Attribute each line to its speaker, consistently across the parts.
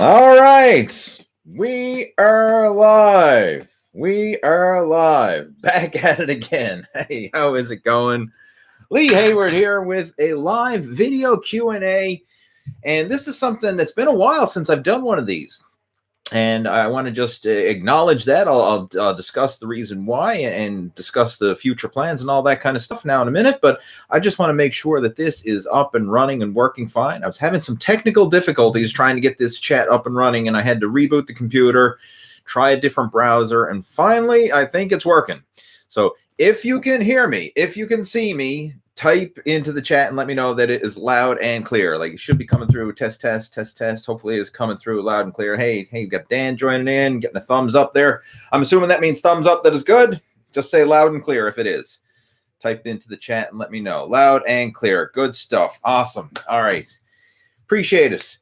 Speaker 1: All right, we are live. We are live. Back at it again. Hey, how is it going? Lee Hayward here with a live video Q&A. And this is something that's been a while since I've done one of these. And I want to just acknowledge that. I'll discuss the reason why and discuss the future plans and all that kind of stuff now in a minute. But I just want to make sure that this is up and running and working fine. I was having some technical difficulties trying to get this chat up and running, and I had to reboot the computer, try a different browser, and finally, I think it's working. So if you can hear me, if you can see me, type into the chat and let me know that it is loud and clear. Like it should be coming through. Test. Hopefully it's coming through loud and clear. Hey, you got Dan joining in, getting a thumbs up there. I'm assuming that means thumbs up. That is good. Just say loud and clear if it is. Type into the chat and let me know. Loud and clear. Good stuff. Awesome. All right. Appreciate it.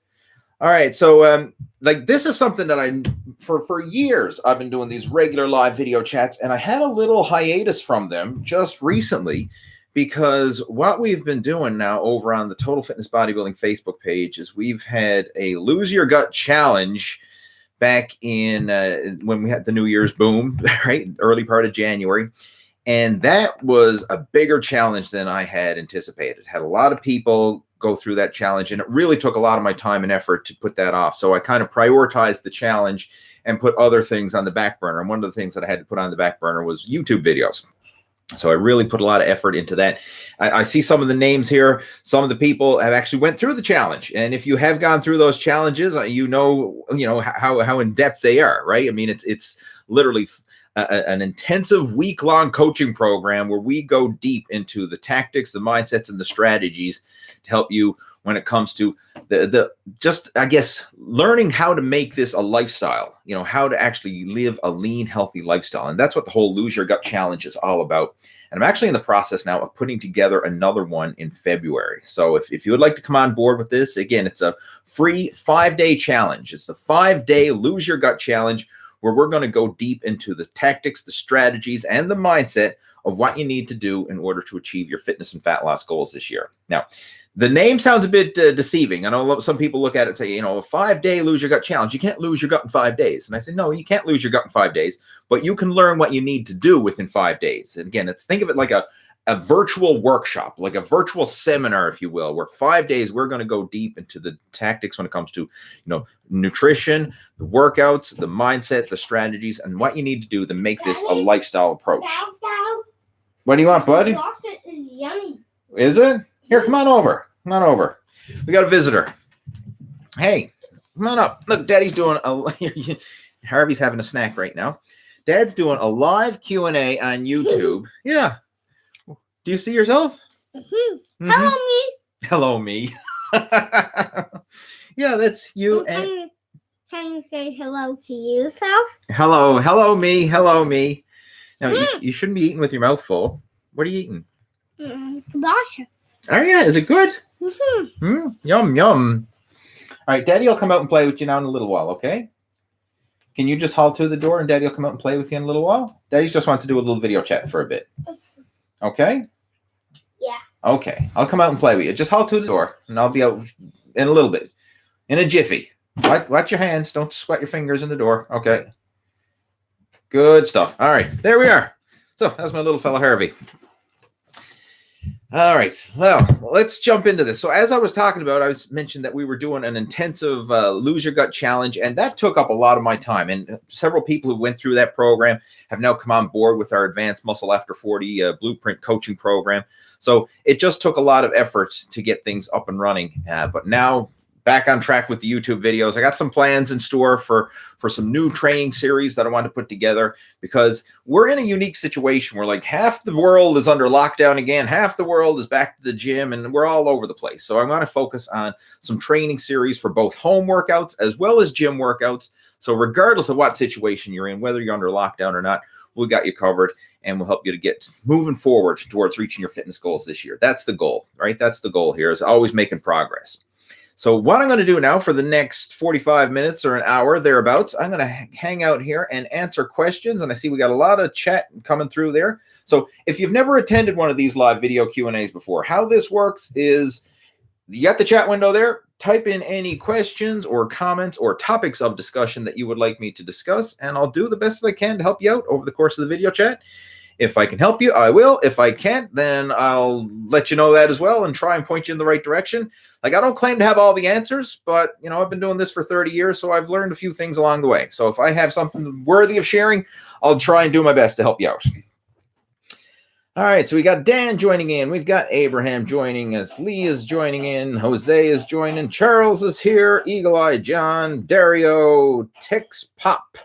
Speaker 1: All right. So like this is something that for years I've been doing these regular live video chats, and I had a little hiatus from them just recently. Because what we've been doing now over on the Total Fitness Bodybuilding Facebook page is we've had a Lose Your Gut challenge back in when we had the New Year's boom, right? Early part of January. And that was a bigger challenge than I had anticipated. Had a lot of people go through that challenge, and it really took a lot of my time and effort to put that off. So I kind of prioritized the challenge and put other things on the back burner. And one of the things that I had to put on the back burner was YouTube videos. So I really put a lot of effort into that. I see some of the names here. Some of the people have actually went through the challenge. And if you have gone through those challenges, you know how in depth they are, right? I mean, it's literally an intensive week-long coaching program where we go deep into the tactics, the mindsets, and the strategies to help you when it comes to the just, I guess, learning how to make this a lifestyle, how to actually live a lean, healthy lifestyle. And that's what the whole Lose Your Gut challenge is all about. And I'm actually in the process now of putting together another one in February. So if you would like to come on board with this, again, it's a free 5-day challenge. It's the 5-day Lose Your Gut challenge where we're going to go deep into the tactics, the strategies, and the mindset of what you need to do in order to achieve your fitness and fat loss goals this year. Now, the name sounds a bit deceiving. I know some people look at it and say, a 5-day Lose Your Gut challenge. You can't lose your gut in 5 days. And I say, no, you can't lose your gut in 5 days, but you can learn what you need to do within 5 days. And again, think of it like a virtual workshop, like a virtual seminar, if you will, where 5 days we're going to go deep into the tactics when it comes to, nutrition, the workouts, the mindset, the strategies, and what you need to do to make this a lifestyle approach. What do you want, bud?
Speaker 2: Chocolate is yummy.
Speaker 1: Is it? Here, come on over. Come on over. We got a visitor. Hey, come on up. Look, Daddy's doing Harvey's having a snack right now. Dad's doing a live Q&A on YouTube. Yeah. Do you see yourself?
Speaker 2: Mm-hmm.
Speaker 1: Mm-hmm. Hello, me. Yeah, that's you.
Speaker 2: Can you say hello to yourself?
Speaker 1: Hello, me. Hello, me. Now, you shouldn't be eating with your mouth full. What are you eating?
Speaker 2: Kielbasa.
Speaker 1: Oh, yeah. Is it good?
Speaker 2: Mm-hmm.
Speaker 1: Yum, yum. All right, Daddy will come out and play with you now in a little while, okay? Can you just haul to the door and Daddy will come out and play with you in a little while? Daddy just wants to do a little video chat for a bit. Okay?
Speaker 2: Yeah.
Speaker 1: Okay. I'll come out and play with you. Just haul to the door, and I'll be out in a little bit. In a jiffy. Watch your hands. Don't sweat your fingers in the door. Okay. Good stuff. All right. There we are. So that's my little fella, Harvey. All right. Well, let's jump into this. So as I was talking about, I mentioned that we were doing an intensive Lose Your Gut challenge, and that took up a lot of my time. And several people who went through that program have now come on board with our Advanced Muscle After 40 Blueprint coaching program. So it just took a lot of effort to get things up and running. But now back on track with the YouTube videos. I got some plans in store for some new training series that I want to put together, because we're in a unique situation where like half the world is under lockdown again, half the world is back to the gym, and we're all over the place. So I want to focus on some training series for both home workouts as well as gym workouts. So regardless of what situation you're in, whether you're under lockdown or not, we got you covered, and we'll help you to get moving forward towards reaching your fitness goals this year. That's the goal, right? That's the goal here, is always making progress. So what I'm going to do now for the next 45 minutes or an hour thereabouts, I'm going to hang out here and answer questions. And I see we got a lot of chat coming through there. So if you've never attended one of these live video Q&As before, how this works is you got the chat window there. type in any questions or comments or topics of discussion that you would like me to discuss, and I'll do the best I can to help you out over the course of the video chat. If I can help you, I will. If I can't, then I'll let you know that as well and try and point you in the right direction. Like, I don't claim to have all the answers, but, you know, I've been doing this for 30 years, so I've learned a few things along the way. So if I have something worthy of sharing, I'll try and do my best to help you out. All right, so we got Dan joining in. We've got Abraham joining us. Lee is joining in. Jose is joining. Charles is here. Eagle Eye John. Dario. Tex Pop.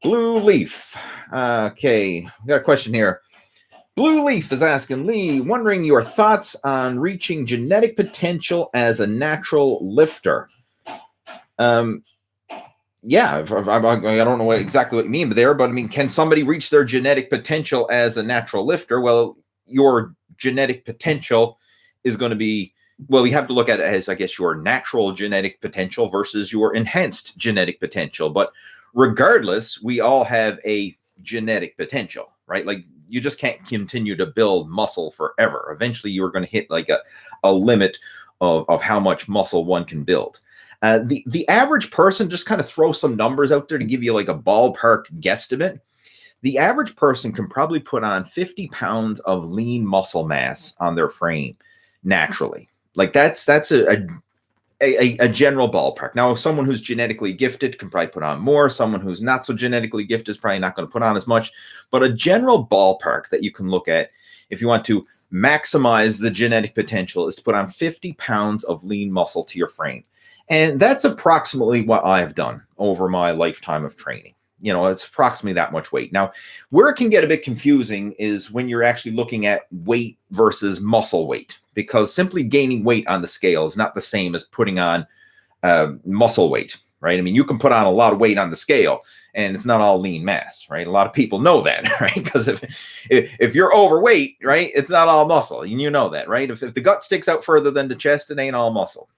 Speaker 1: Blue Leaf. Okay, we got a question here. Blue Leaf is asking, Lee, wondering your thoughts on reaching genetic potential as a natural lifter. Yeah, I don't know exactly what you mean there, but I mean, can somebody reach their genetic potential as a natural lifter? Well, your genetic potential is going to be, well, you have to look at it as, I guess, your natural genetic potential versus your enhanced genetic potential. But regardless, we all have a genetic potential, right? Like, you just can't continue to build muscle forever. Eventually, you're going to hit like a limit of how much muscle one can build. The average person, just kind of throw some numbers out there to give you like a ballpark guesstimate. The average person can probably put on 50 pounds of lean muscle mass on their frame naturally. Like, that's a general ballpark. Now, if someone who's genetically gifted can probably put on more. Someone who's not so genetically gifted is probably not going to put on as much. But a general ballpark that you can look at if you want to maximize the genetic potential is to put on 50 pounds of lean muscle to your frame. And that's approximately what I've done over my lifetime of training. You know, it's approximately that much weight. Now, where it can get a bit confusing is when you're actually looking at weight versus muscle weight, because simply gaining weight on the scale is not the same as putting on muscle weight, right? I mean, you can put on a lot of weight on the scale and it's not all lean mass, right? A lot of people know that, right? Because if you're overweight, right, it's not all muscle. And you know that, right? If the gut sticks out further than the chest, it ain't all muscle.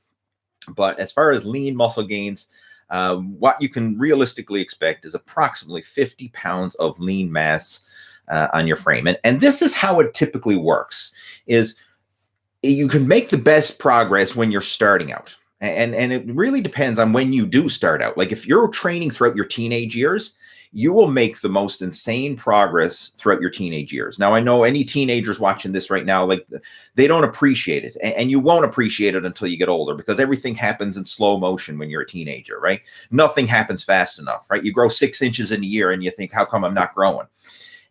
Speaker 1: But as far as lean muscle gains, what you can realistically expect is approximately 50 pounds of lean mass on your frame. And this is how it typically works, is you can make the best progress when you're starting out. And it really depends on when you do start out. Like, if you're training throughout your teenage years, you will make the most insane progress throughout your teenage years. Now, I know any teenagers watching this right now, like, they don't appreciate it. And you won't appreciate it until you get older, because everything happens in slow motion when you're a teenager, right? Nothing happens fast enough, right? You grow 6 inches in a year and you think, how come I'm not growing?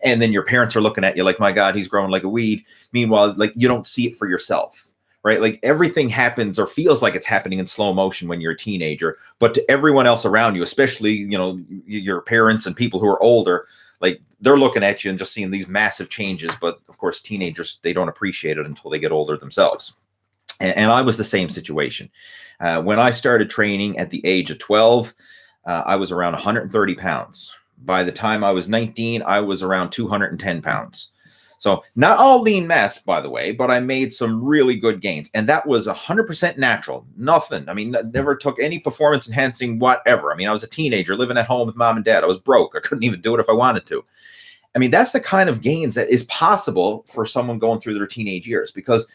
Speaker 1: And then your parents are looking at you like, my God, he's growing like a weed. Meanwhile, like, you don't see it for yourself, right? Like, everything happens or feels like it's happening in slow motion when you're a teenager, but to everyone else around you, especially, you know, your parents and people who are older, like, they're looking at you and just seeing these massive changes. But of course, teenagers, they don't appreciate it until they get older themselves. And I was the same situation. When I started training at the age of 12, I was around 130 pounds. By the time I was 19, I was around 210 pounds. So not all lean mass, by the way, but I made some really good gains. And that was 100% natural. Nothing. I mean, never took any performance enhancing whatever. I mean, I was a teenager living at home with mom and dad. I was broke. I couldn't even do it if I wanted to. I mean, that's the kind of gains that is possible for someone going through their teenage years, because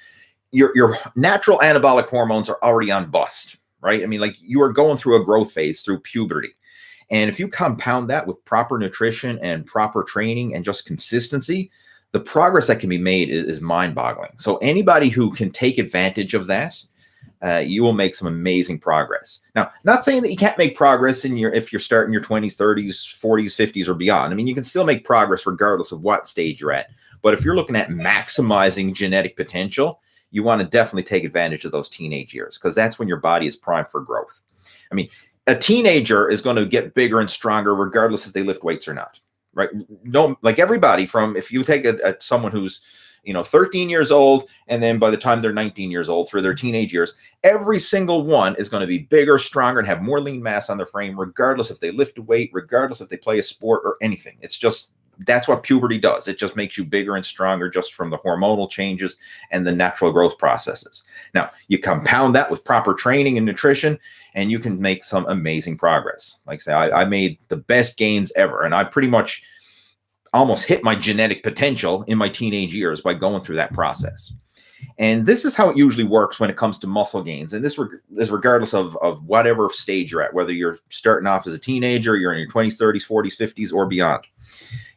Speaker 1: your natural anabolic hormones are already on bust, right? I mean, like, you are going through a growth phase through puberty. And if you compound that with proper nutrition and proper training and just consistency, the progress that can be made is mind-boggling. So anybody who can take advantage of that, you will make some amazing progress. Now, not saying that you can't make progress if you're starting your 20s, 30s, 40s, 50s, or beyond. I mean, you can still make progress regardless of what stage you're at. But if you're looking at maximizing genetic potential, you want to definitely take advantage of those teenage years, because that's when your body is primed for growth. I mean, a teenager is going to get bigger and stronger regardless if they lift weights or not. Right? No, like, everybody from, if you take someone who's, you know, 13 years old, and then by the time they're 19 years old, through their teenage years, every single one is going to be bigger, stronger, and have more lean mass on their frame, regardless if they lift a weight, regardless if they play a sport or anything. It's just, that's what puberty does. It just makes you bigger and stronger just from the hormonal changes and the natural growth processes. Now, you compound that with proper training and nutrition, and you can make some amazing progress. Like I say, I made the best gains ever, and I pretty much almost hit my genetic potential in my teenage years by going through that process. And this is how it usually works when it comes to muscle gains. And this is regardless of whatever stage you're at, whether you're starting off as a teenager, you're in your 20s, 30s, 40s, 50s, or beyond.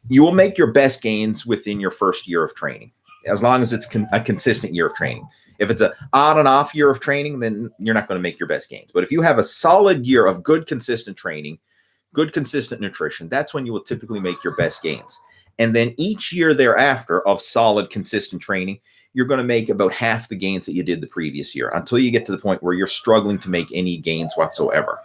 Speaker 1: You will make your best gains within your first year of training, as long as it's a consistent year of training. If it's an on and off year of training, then you're not going to make your best gains. But if you have a solid year of good, consistent training, good, consistent nutrition, that's when you will typically make your best gains. And then each year thereafter of solid, consistent training, you're going to make about half the gains that you did the previous year until you get to the point where you're struggling to make any gains whatsoever.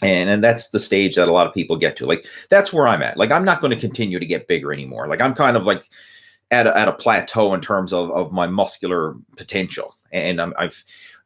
Speaker 1: And that's the stage that a lot of people get to. Like, that's where I'm at. Like, I'm not going to continue to get bigger anymore. Like, I'm kind of like at a plateau in terms of my muscular potential. And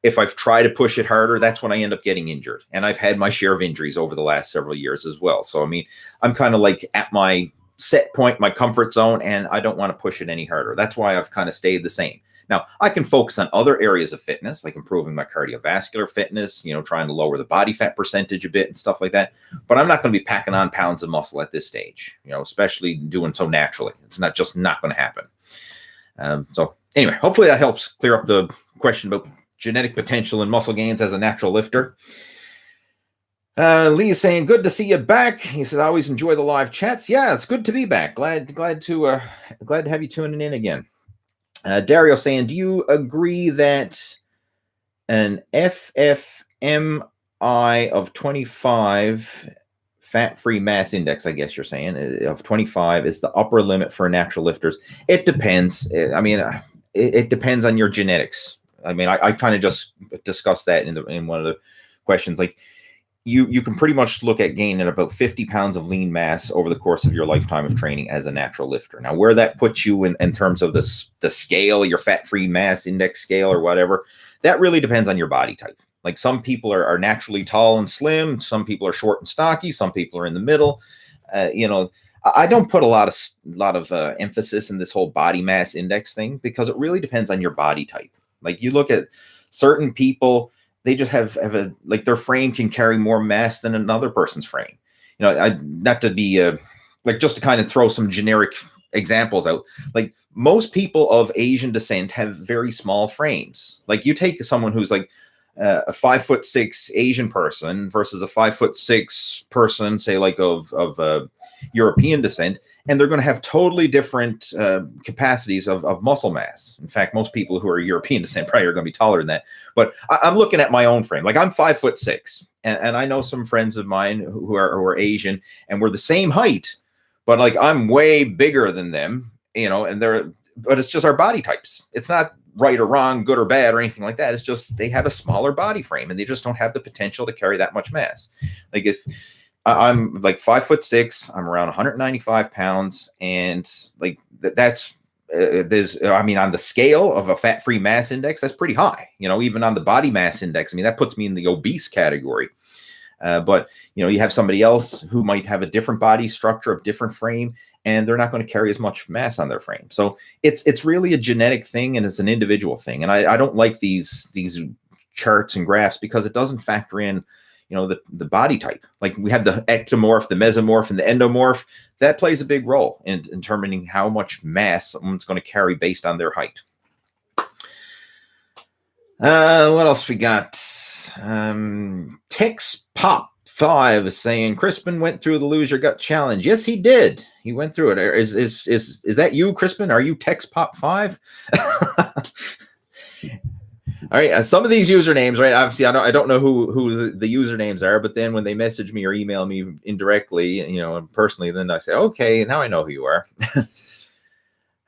Speaker 1: if I've tried to push it harder, that's when I end up getting injured. And I've had my share of injuries over the last several years as well. So, I mean, I'm kind of like at my set point, my comfort zone, and I don't want to push it any harder. That's why I've kind of stayed the same. Now, I can focus on other areas of fitness, like improving my cardiovascular fitness, trying to lower the body fat percentage a bit and stuff like that. But I'm not going to be packing on pounds of muscle at this stage, especially doing so naturally. It's not going to happen. So anyway, hopefully that helps clear up the question about genetic potential and muscle gains as a natural lifter. Lee is saying, good to see you back. He said, I always enjoy the live chats. Yeah, it's good to be back. Glad to have you tuning in again. Dario saying, do you agree that an FFMI of 25 fat-free mass index, I guess you're saying, of 25 is the upper limit for natural lifters? It depends. I mean, it depends on your genetics. I mean, I kind of just discussed that in one of the questions. Like, you can pretty much look at gaining about 50 pounds of lean mass over the course of your lifetime of training as a natural lifter. Now, where that puts you in terms of the scale, your fat-free mass index scale or whatever, that really depends on your body type. Like, some people are naturally tall and slim. Some people are short and stocky. Some people are in the middle. I don't put a lot of emphasis in this whole body mass index thing, because it really depends on your body type. Like, you look at certain people, they just have their frame can carry more mass than another person's frame. Not to be just to kind of throw some generic examples out. Like, most people of Asian descent have very small frames. Like, you take someone who's like a 5'6" Asian person versus a 5'6" person, say like of European descent, and they're going to have totally different capacities of muscle mass. In fact, most people who are European descent probably are going to be taller than that. But I'm looking at my own frame. Like, I'm 5'6", and I know some friends of mine who are Asian, and we're the same height, but like, I'm way bigger than them, but it's just our body types. It's not right or wrong, good or bad, or anything like that. It's just they have a smaller body frame, and they just don't have the potential to carry that much mass. Like, if I'm like 5'6", I'm around 195 pounds, and like that's on the scale of a fat-free mass index, that's pretty high. Even on the body mass index, that puts me in the obese category. But you have somebody else who might have a different body structure, a different frame, and they're not going to carry as much mass on their frame. So it's really a genetic thing, and it's an individual thing. And I don't like these charts and graphs, because it doesn't factor in the body type. Like, we have the ectomorph, the mesomorph, and the endomorph. That plays a big role in determining how much mass someone's going to carry based on their height. What else we got? Tex Pop 5 is saying, Crispin went through the Lose Your Gut challenge. Yes, he did. He went through it. Is that you, Crispin? Are you Tex Pop 5? All right, some of these usernames, right? Obviously, I don't know who the usernames are, but then when they message me or email me indirectly, personally, then I say, okay, now I know who you are.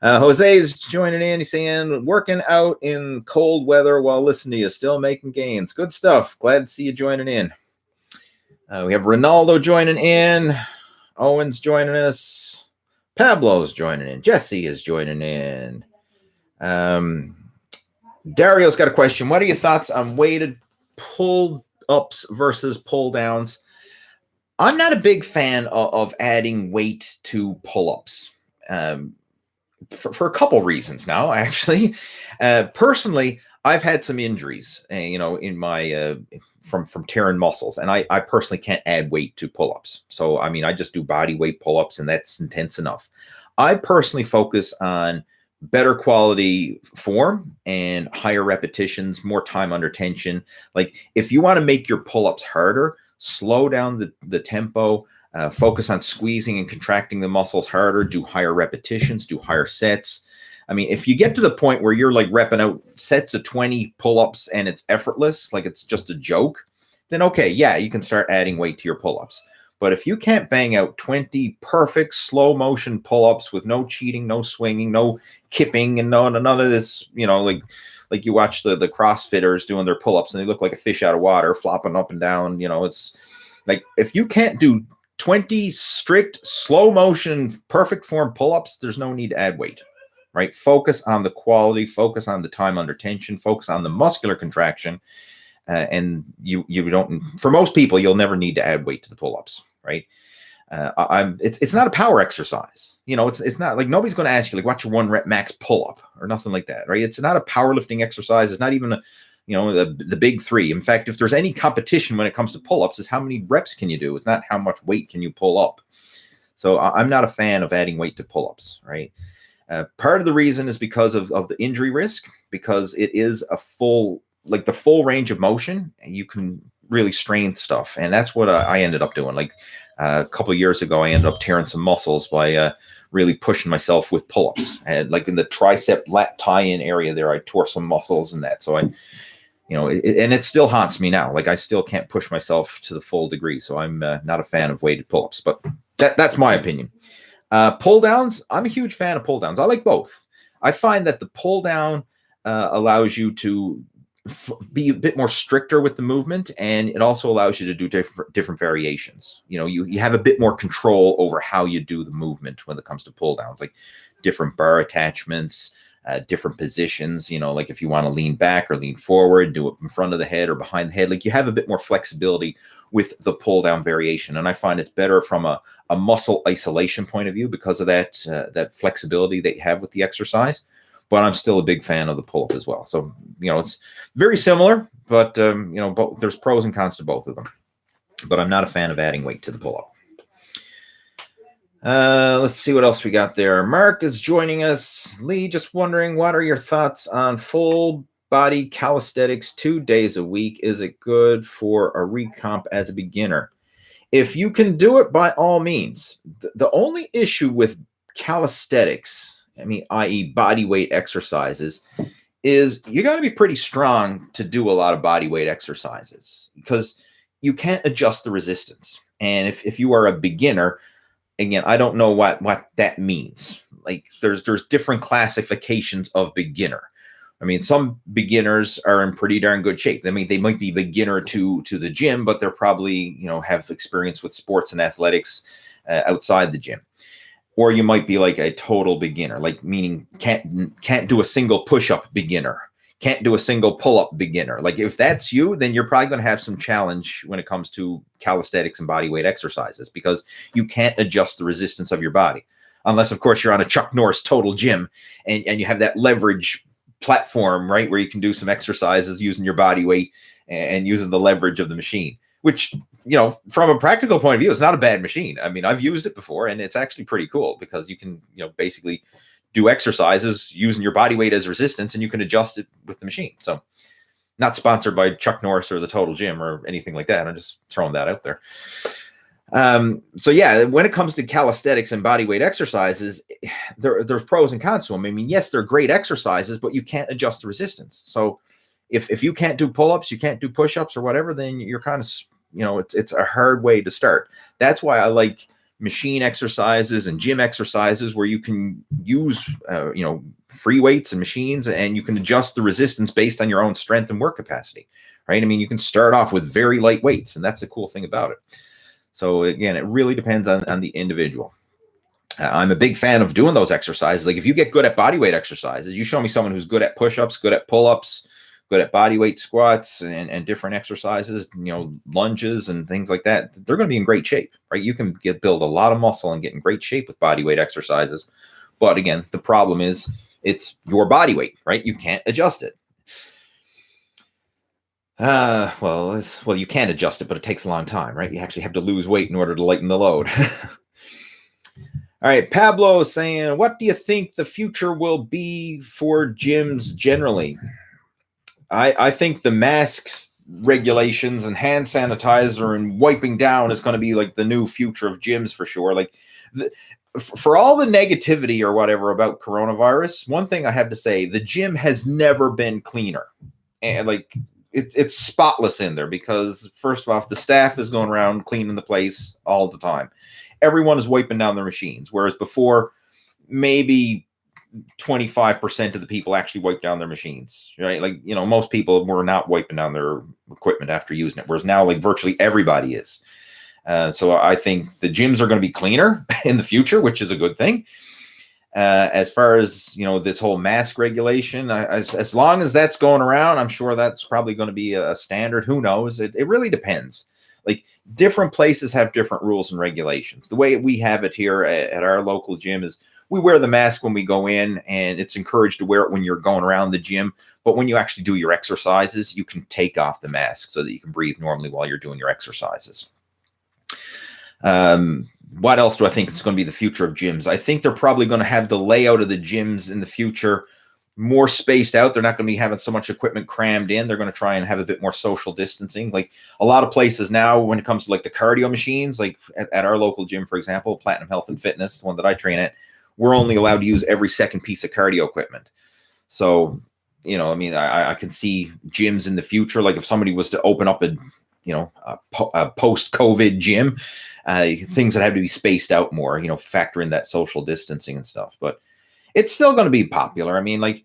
Speaker 1: Jose is joining in. He's saying, working out in cold weather while listening to you, still making gains. Good stuff. Glad to see you joining in. We have Ronaldo joining in. Owen's joining us. Pablo's joining in. Jesse is joining in. Dario's got a question. What are your thoughts on weighted pull-ups versus pull-downs? I'm not a big fan of adding weight to pull-ups for a couple reasons now, actually. Personally, I've had some injuries, in my from tearing muscles, and I personally can't add weight to pull-ups. So, I just do body weight pull-ups, and that's intense enough. I personally focus on better quality form and higher repetitions, more time under tension. Like if you want to make your pull-ups harder, slow down the tempo, focus on squeezing and contracting the muscles harder, do higher repetitions, do higher sets. I mean, if you get to the point where you're like repping out sets of 20 pull-ups and it's effortless, like it's just a joke, then okay, yeah, you can start adding weight to your pull-ups. But if you can't bang out 20 perfect slow motion pull-ups with no cheating, no swinging, no kipping, and none of this, like you watch the CrossFitters doing their pull-ups and they look like a fish out of water, flopping up and down. It's like if you can't do 20 strict slow motion perfect form pull-ups, there's no need to add weight, right? Focus on the quality, focus on the time under tension, focus on the muscular contraction. And you don't, for most people, you'll never need to add weight to the pull-ups, right? It's not a power exercise. It's not like nobody's going to ask you like, what's your 1 rep max pull-up or nothing like that, right? It's not a powerlifting exercise. It's not even the big 3. In fact, if there's any competition when it comes to pull-ups, is how many reps can you do? It's not how much weight can you pull up. So I'm not a fan of adding weight to pull-ups, right? Part of the reason is because of the injury risk, because it is the full range of motion, and you can really strain stuff. And that's what I ended up doing. Like a couple of years ago, I ended up tearing some muscles by really pushing myself with pull-ups. And like in the tricep lat tie-in area there, I tore some muscles and that. So and it still haunts me now. Like I still can't push myself to the full degree. So I'm not a fan of weighted pull-ups, but that's my opinion. Pull downs, I'm a huge fan of pull downs. I like both. I find that the pull down allows you to be a bit more stricter with the movement, and it also allows you to do different variations. You have a bit more control over how you do the movement when it comes to pull downs, like different bar attachments, different positions. Like if you want to lean back or lean forward, do it in front of the head or behind the head. Like you have a bit more flexibility with the pull down variation, and I find it's better from a muscle isolation point of view because of that flexibility that you have with the exercise. But I'm still a big fan of the pull-up as well. So, it's very similar, but, there's pros and cons to both of them. But I'm not a fan of adding weight to the pull-up. Let's see what else we got there. Mark is joining us. Lee, just wondering, what are your thoughts on full body calisthenics 2 days a week? Is it good for a recomp as a beginner? If you can do it, by all means. The only issue with calisthenics, i.e. body weight exercises, is you got to be pretty strong to do a lot of body weight exercises because you can't adjust the resistance. And if you are a beginner, again, I don't know what that means. Like there's different classifications of beginner. Some beginners are in pretty darn good shape. They might be beginner to the gym, but they're probably, have experience with sports and athletics outside the gym. Or you might be like a total beginner, like meaning can't do a single push-up beginner, can't do a single pull-up beginner. Like if that's you, then you're probably going to have some challenge when it comes to calisthenics and body weight exercises because you can't adjust the resistance of your body. Unless, of course, you're on a Chuck Norris total gym and you have that leverage platform, right, where you can do some exercises using your body weight and using the leverage of the machine, which, from a practical point of view, it's not a bad machine. I've used it before and it's actually pretty cool because you can, basically do exercises using your body weight as resistance and you can adjust it with the machine. So not sponsored by Chuck Norris or the Total Gym or anything like that. I'm just throwing that out there. So yeah, when it comes to calisthenics and body weight exercises, there's pros and cons to them. Yes, they're great exercises, but you can't adjust the resistance. So if you can't do pull-ups, you can't do push-ups or whatever, then you're kind of, it's a hard way to start. That's why I like machine exercises and gym exercises where you can use, free weights and machines and you can adjust the resistance based on your own strength and work capacity, right? You can start off with very light weights and that's the cool thing about it. So again, it really depends on the individual. I'm a big fan of doing those exercises. Like if you get good at body weight exercises, you show me someone who's good at push-ups, good at pull-ups, good at body weight squats and different exercises, lunges and things like that, they're going to be in great shape, right? You can build a lot of muscle and get in great shape with body weight exercises. But again, the problem is it's your body weight, right? You can't adjust it. Well, you can adjust it, but it takes a long time, right? You actually have to lose weight in order to lighten the load. All right, Pablo is saying, what do you think the future will be for gyms generally? I think the mask regulations and hand sanitizer and wiping down is going to be like the new future of gyms for sure. Like for all the negativity or whatever about coronavirus, one thing I have to say, the gym has never been cleaner. And like it's spotless in there because first off, the staff is going around cleaning the place all the time. Everyone is wiping down their machines, whereas before maybe 25% of the people actually wipe down their machines, right? Like, you know, most people were not wiping down their equipment after using it, whereas now like virtually everybody is. So I think the gyms are going to be cleaner in the future, which is a good thing. As far as, you know, this whole mask regulation, as long as that's going around, I'm sure that's probably going to be a standard. Who knows? It really depends. Like different places have different rules and regulations. The way we have it here at our local gym is we wear the mask when we go in, and it's encouraged to wear it when you're going around the gym. But when you actually do your exercises, you can take off the mask so that you can breathe normally while you're doing your exercises. What else do I think is going to be the future of gyms? I think they're probably going to have the layout of the gyms in the future more spaced out. They're not going to be having so much equipment crammed in. They're going to try and have a bit more social distancing. Like a lot of places now, when it comes to like the cardio machines, like at our local gym, for example, Platinum Health and Fitness, the one that I train at, we're only allowed to use every second piece of cardio equipment. So, you know, I mean, I can see gyms in the future, like if somebody was to open up a post-COVID gym, things that have to be spaced out more, you know, factor in that social distancing and stuff. But it's still going to be popular. I mean, like,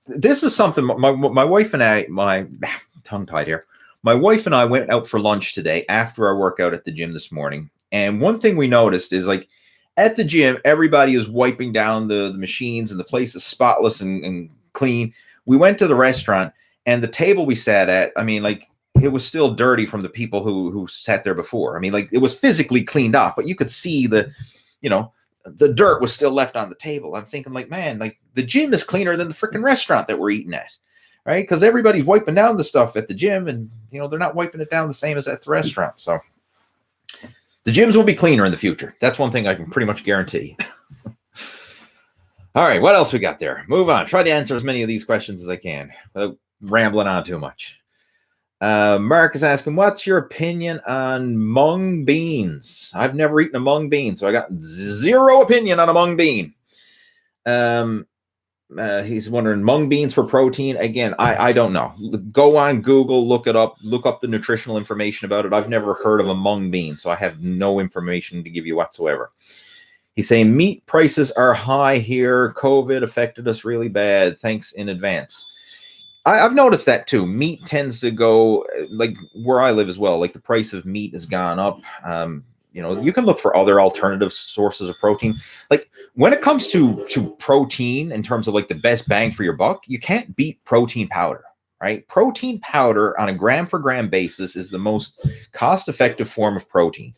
Speaker 1: this is something my wife and I, my tongue-tied here, my wife and I went out for lunch today after our workout at the gym this morning. And one thing we noticed is, like, at the gym, everybody is wiping down the machines and the place is spotless and clean. We went to the restaurant and the table we sat at, I mean, like, it was still dirty from the people who sat there before. I mean, like, it was physically cleaned off, but you could see the dirt was still left on the table. I'm thinking, like, man, like, the gym is cleaner than the freaking restaurant that we're eating at, right? Because everybody's wiping down the stuff at the gym, and, you know, they're not wiping it down the same as at the restaurant. So the gyms will be cleaner in the future. That's one thing I can pretty much guarantee. All right, what else we got there? Move on. Try to answer as many of these questions as I can without rambling on too much. Mark is asking, what's your opinion on mung beans? I've never eaten a mung bean, so I got zero opinion on a mung bean. He's wondering, mung beans for protein. Again, I don't know. Go on Google, look it up, look up the nutritional information about it. I've never heard of a mung bean, so I have no information to give you whatsoever. He's saying meat prices are high here. COVID affected us really bad. Thanks in advance. I've noticed that too. Meat tends to go, like where I live as well, like the price of meat has gone up. You know, you can look for other alternative sources of protein. Like when it comes to protein in terms of like the best bang for your buck, you can't beat protein powder, right? Protein powder on a gram for gram basis is the most cost-effective form of protein.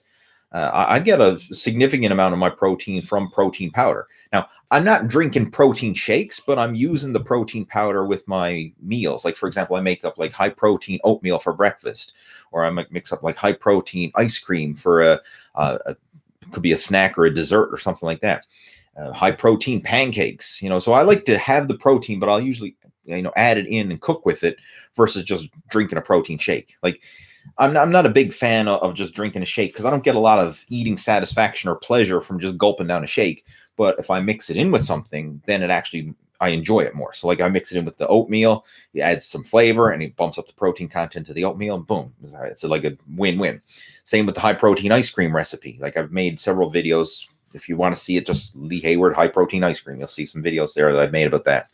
Speaker 1: I get a significant amount of my protein from protein powder. Now, I'm not drinking protein shakes, but I'm using the protein powder with my meals. Like, for example, I make up like high protein oatmeal for breakfast, or I might mix up like high protein ice cream for could be a snack or a dessert or something like that. High protein pancakes, you know, so I like to have the protein, but I'll usually, you know, add it in and cook with it versus just drinking a protein shake. Like, I'm not a big fan of just drinking a shake because I don't get a lot of eating satisfaction or pleasure from just gulping down a shake. But if I mix it in with something, then I enjoy it more. So like I mix it in with the oatmeal, it adds some flavor and it bumps up the protein content of the oatmeal, and boom. It's like a win-win. Same with the high protein ice cream recipe. Like I've made several videos. If you want to see it, just Lee Hayward high protein ice cream. You'll see some videos there that I've made about that.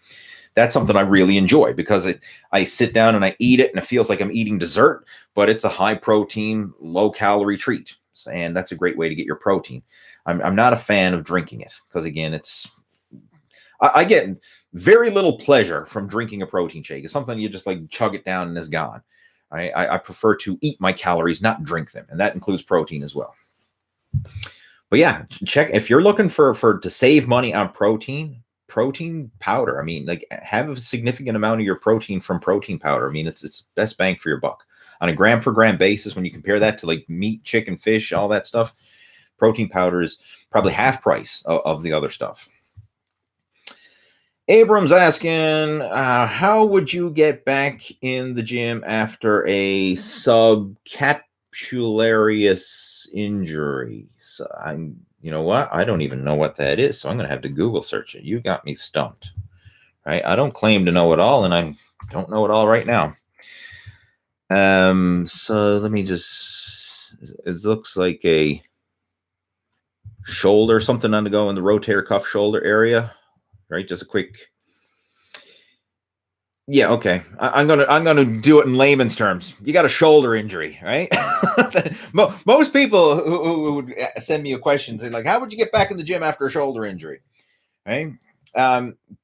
Speaker 1: That's something I really enjoy because I sit down and I eat it and it feels like I'm eating dessert, but it's a high protein, low calorie treat. And that's a great way to get your protein. I'm not a fan of drinking it because, again, I get very little pleasure from drinking a protein shake. It's something you just like chug it down and it's gone. I prefer to eat my calories, not drink them. And that includes protein as well. But yeah, check if you're looking for to save money on protein powder. I mean, like, have a significant amount of your protein from protein powder. I mean, it's best bang for your buck on a gram for gram basis. When you compare that to like meat, chicken, fish, all that stuff, Protein powder is probably half price of the other stuff. Abram's asking, how would you get back in the gym after a subscapularis injury? So you know what? I don't even know what that is, so I'm going to have to Google search it. You got me stumped, right? I don't claim to know it all, and I don't know it all right now. So let me just, it looks like a shoulder, something on the go in the rotator cuff shoulder area, right? Just a quick. Yeah, okay. I'm gonna do it in layman's terms. You got a shoulder injury, right? Most people who would send me a question say, like, how would you get back in the gym after a shoulder injury? Right?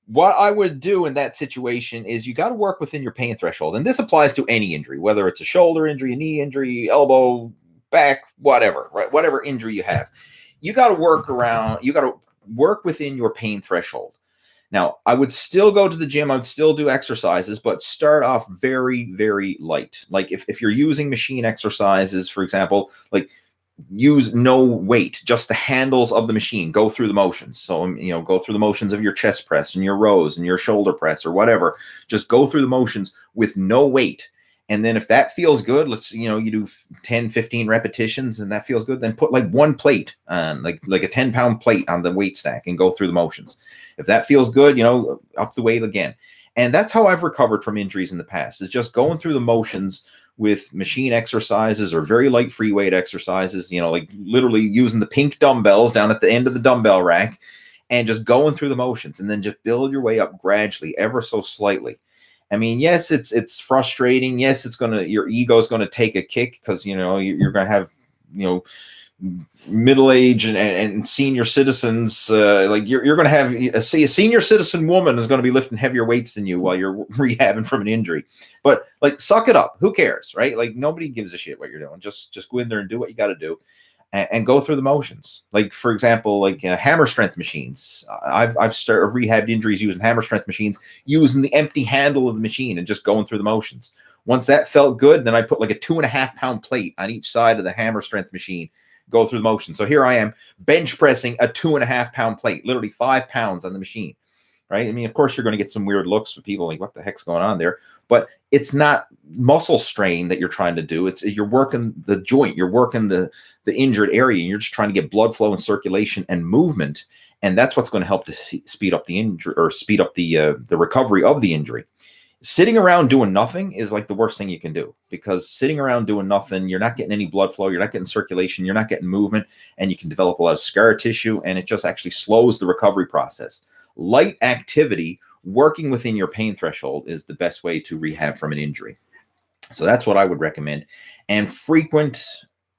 Speaker 1: What I would do in that situation is you got to work within your pain threshold, and this applies to any injury, whether it's a shoulder injury, a knee injury, elbow, back, whatever, right? Whatever injury you have, you got to work around. You got to work within your pain threshold. Now, I would still go to the gym. I would still do exercises, but start off very, very light. Like if you're using machine exercises, for example, like use no weight, just the handles of the machine. Go through the motions. So, go through the motions of your chest press and your rows and your shoulder press or whatever. Just go through the motions with no weight. And then if that feels good, you do 10, 15 repetitions and that feels good, then put like one plate on, like a 10-pound plate on the weight stack and go through the motions. If that feels good, up the weight again. And that's how I've recovered from injuries in the past, is just going through the motions with machine exercises or very light free weight exercises, like literally using the pink dumbbells down at the end of the dumbbell rack and just going through the motions, and then just build your way up gradually, ever so slightly. I mean, yes, it's frustrating. Yes, your ego is gonna take a kick because you're gonna have middle age and senior citizens. Like you're gonna have a senior citizen woman is gonna be lifting heavier weights than you while you're rehabbing from an injury. But like, suck it up. Who cares, right? Like nobody gives a shit what you're doing. Just go in there and do what you got to do. And go through the motions. Like, for example, like hammer strength machines. I've rehabbed injuries using hammer strength machines, using the empty handle of the machine and just going through the motions. Once that felt good, then I put like a 2.5-pound plate on each side of the hammer strength machine, go through the motion. So here I am bench pressing a 2.5-pound plate, literally 5 pounds on the machine, right? I mean, of course, you're going to get some weird looks for people like, what the heck's going on there? But it's not muscle strain that you're trying to do. You're working the joint, you're working the injured area, and you're just trying to get blood flow and circulation and movement. And that's what's going to help to speed up the injury, or speed up the recovery of the injury. Sitting around doing nothing is like the worst thing you can do, because sitting around doing nothing, you're not getting any blood flow, you're not getting circulation, you're not getting movement, and you can develop a lot of scar tissue, and it just actually slows the recovery process. Light activity, working within your pain threshold, is the best way to rehab from an injury. So that's what I would recommend. And frequent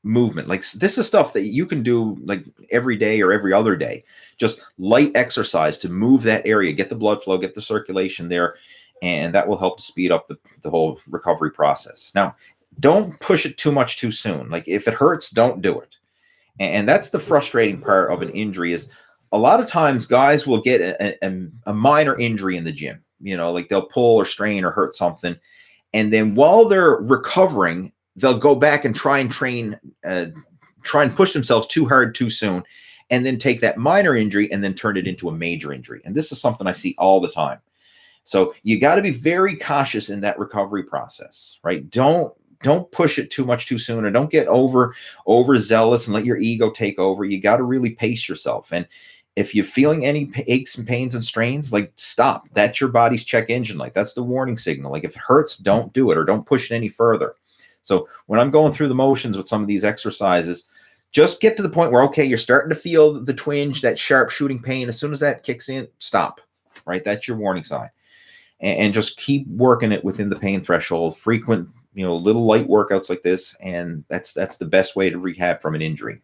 Speaker 1: movement. Like, this is stuff that you can do like every day or every other day. Just light exercise to move that area, get the blood flow, get the circulation there, and that will help to speed up the whole recovery process. Now, don't push it too much too soon. Like, if it hurts, don't do it. And that's the frustrating part of an injury, is a lot of times guys will get a minor injury in the gym, like they'll pull or strain or hurt something. And then while they're recovering, they'll go back and try and push themselves too hard too soon, and then take that minor injury and then turn it into a major injury. And this is something I see all the time. So you got to be very cautious in that recovery process, right? Don't push it too much too soon, or don't get overzealous and let your ego take over. You got to really pace yourself. And if you're feeling any aches and pains and strains, like, stop. That's your body's check engine light. That's the warning signal. Like, if it hurts, don't do it, or don't push it any further. So when I'm going through the motions with some of these exercises, just get to the point where, okay, you're starting to feel the twinge, that sharp shooting pain. As soon as that kicks in, stop, right? That's your warning sign. And just keep working it within the pain threshold, frequent, little light workouts like this. And that's the best way to rehab from an injury.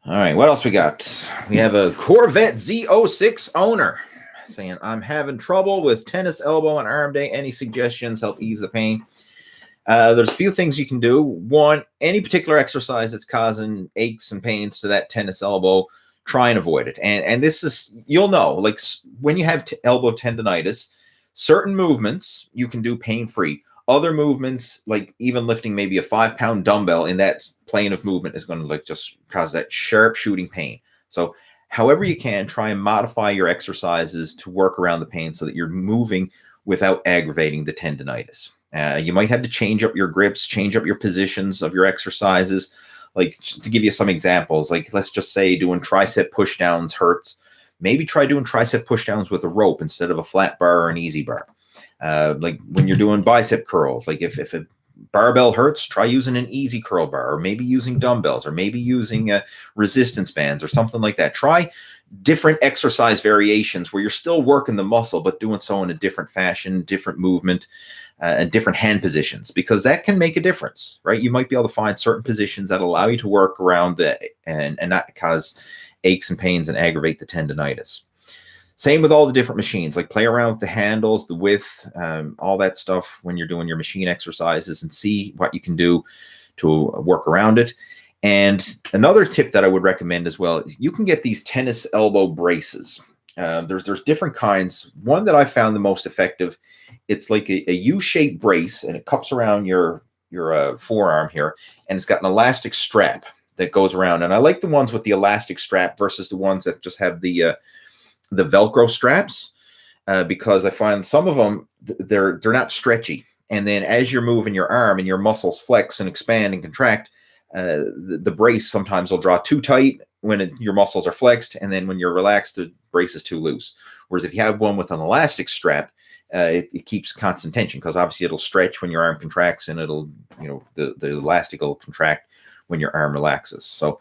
Speaker 1: All right, what else we got? We have a Corvette Z06 owner saying, I'm having trouble with tennis elbow and arm day. Any suggestions help ease the pain? There's a few things you can do. One, any particular exercise that's causing aches and pains to that tennis elbow, try and avoid it. And this is, you'll know, like when you have elbow tendonitis, certain movements you can do pain-free. Other movements, like even lifting maybe a 5-pound dumbbell in that plane of movement, is going to like just cause that sharp shooting pain. So however you can, try and modify your exercises to work around the pain so that you're moving without aggravating the tendonitis. You might have to change up your grips, change up your positions of your exercises. Like, to give you some examples, like let's just say doing tricep pushdowns hurts. Maybe try doing tricep pushdowns with a rope instead of a flat bar or an easy bar. Like when you're doing bicep curls, like if a barbell hurts, try using an easy curl bar, or maybe using dumbbells, or maybe using resistance bands or something like that. Try different exercise variations where you're still working the muscle, but doing so in a different fashion, different movement, and different hand positions, because that can make a difference, right? You might be able to find certain positions that allow you to work around that and not cause aches and pains and aggravate the tendonitis. Same with all the different machines, like play around with the handles, the width, all that stuff when you're doing your machine exercises, and see what you can do to work around it. And another tip that I would recommend as well, you can get these tennis elbow braces. There's different kinds. One that I found the most effective, it's like a U-shaped brace, and it cups around your forearm here, and it's got an elastic strap that goes around. And I like the ones with the elastic strap versus the ones that just have the Velcro straps, because I find some of them, they're not stretchy. And then as you're moving your arm and your muscles flex and expand and contract, the brace sometimes will draw too tight when your muscles are flexed, and then when you're relaxed, the brace is too loose. Whereas if you have one with an elastic strap, it keeps constant tension, because obviously it'll stretch when your arm contracts, and it'll, the elastic will contract when your arm relaxes. So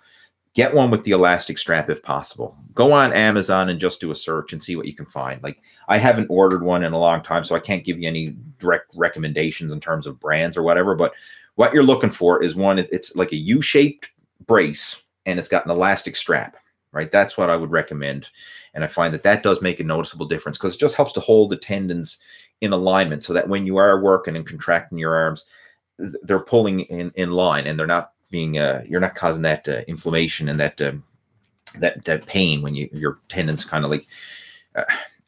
Speaker 1: get one with the elastic strap if possible. Go on Amazon and just do a search and see what you can find. Like, I haven't ordered one in a long time, so I can't give you any direct recommendations in terms of brands or whatever, but what you're looking for is one, it's like a U-shaped brace, and it's got an elastic strap, right? That's what I would recommend. And I find that does make a noticeable difference, because it just helps to hold the tendons in alignment so that when you are working and contracting your arms, they're pulling in line, and they're not being you're not causing that inflammation and that pain when your tendons kind of like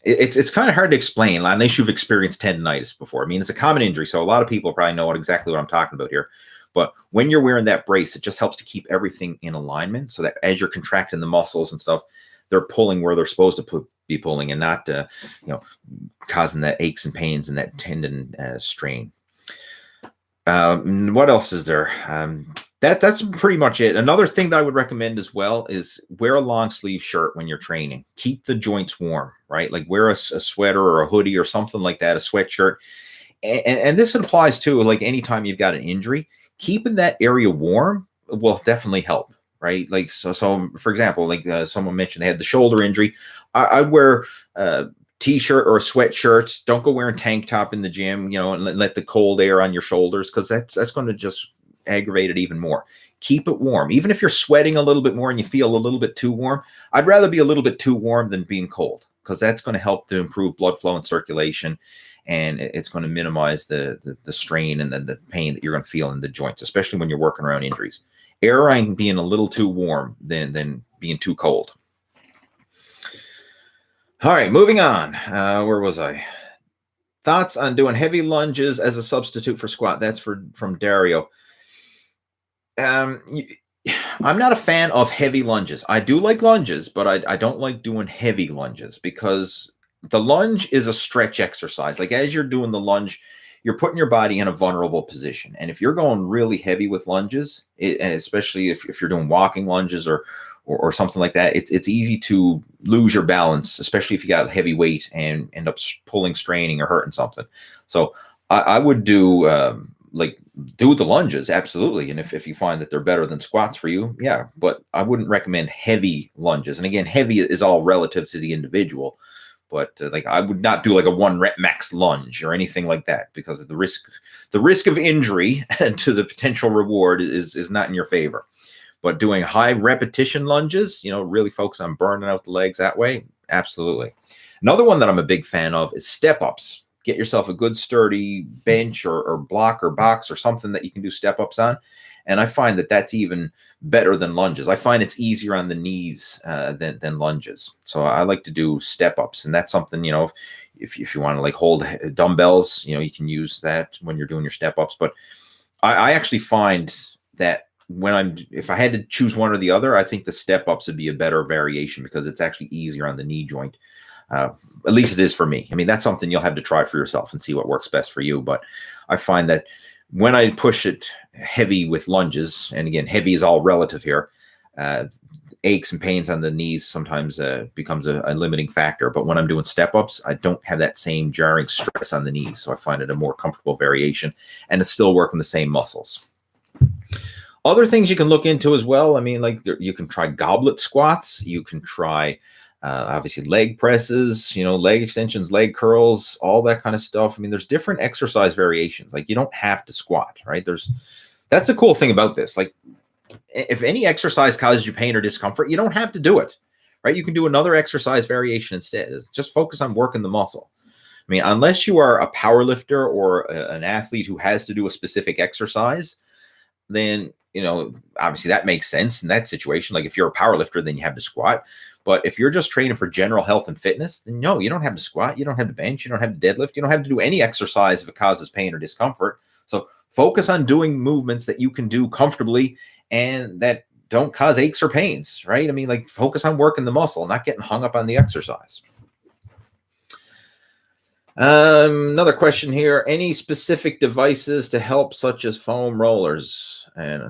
Speaker 1: it's kind of hard to explain unless you've experienced tendonitis before. I mean, it's a common injury, so a lot of people probably know exactly what I'm talking about here. But when you're wearing that brace, it just helps to keep everything in alignment, so that as you're contracting the muscles and stuff, they're pulling where they're supposed to be pulling, and not causing that aches and pains and that tendon strain. What else is there? That's pretty much it. Another thing that I would recommend as well is wear a long sleeve shirt when you're training. Keep the joints warm, right? Like wear a sweater or a hoodie or something like that, a sweatshirt. And this applies to like anytime you've got an injury. Keeping that area warm will definitely help, right? Like so for example, like someone mentioned they had the shoulder injury. I'd wear t-shirt or a sweatshirt. Don't go wearing tank top in the gym, and let the cold air on your shoulders, because that's going to just aggravate it even more. Keep it warm. Even if you're sweating a little bit more and you feel a little bit too warm, I'd rather be a little bit too warm than being cold, because that's going to help to improve blood flow and circulation, and it's going to minimize the strain and the pain that you're going to feel in the joints, especially when you're working around injuries. Err on being a little too warm than being too cold. All right, moving on. Where was I? Thoughts on doing heavy lunges as a substitute for squat. That's from Dario. I'm not a fan of heavy lunges. I do like lunges, but I don't like doing heavy lunges, because the lunge is a stretch exercise. Like as you're doing the lunge, you're putting your body in a vulnerable position. And if you're going really heavy with lunges, especially if you're doing walking lunges or something like that, it's easy to lose your balance, especially if you got heavy weight and end up pulling, straining, or hurting something. So I would do the lunges, absolutely. And if you find that they're better than squats for you, yeah, but I wouldn't recommend heavy lunges. And again, heavy is all relative to the individual, but like I would not do like a 1 rep max lunge or anything like that, because of the risk of injury to the potential reward is not in your favor. But doing high repetition lunges, really focus on burning out the legs that way, absolutely. Another one that I'm a big fan of is step ups. Get yourself a good sturdy bench or block or box or something that you can do step ups on, And I find that that's even better than lunges. I find it's easier on the knees than lunges. So I like to do step ups, and that's something, you know, if you want to like hold dumbbells, you know, you can use that when you're doing your step ups. But I actually find that if I had to choose one or the other, I think the step ups would be a better variation because it's actually easier on the knee joint. At least it is for me. I mean, that's something you'll have to try for yourself and see what works best for you. But I find that when I push it heavy with lunges, and again, heavy is all relative here, aches and pains on the knees sometimes becomes a limiting factor. But when I'm doing step-ups, I don't have that same jarring stress on the knees. So I find it a more comfortable variation, and it's still working the same muscles. Other things you can look into as well. I mean, like you can try goblet squats. You can try, obviously, leg presses, you know, leg extensions, leg curls, all that kind of stuff. I mean, there's different exercise variations. Like you don't have to squat, right? That's the cool thing about this. Like if any exercise causes you pain or discomfort, you don't have to do it, right? You can do another exercise variation instead. Just focus on working the muscle. I mean, unless you are a power lifter or an athlete who has to do a specific exercise, then, you know, obviously that makes sense in that situation. Like if you're a power lifter, then you have to squat. But if you're just training for general health and fitness, then no, you don't have to squat. You don't have to bench. You don't have to deadlift. You don't have to do any exercise if it causes pain or discomfort. So focus on doing movements that you can do comfortably and that don't cause aches or pains, right? I mean, like focus on working the muscle, not getting hung up on the exercise. Another question here. Any specific devices to help, such as foam rollers? And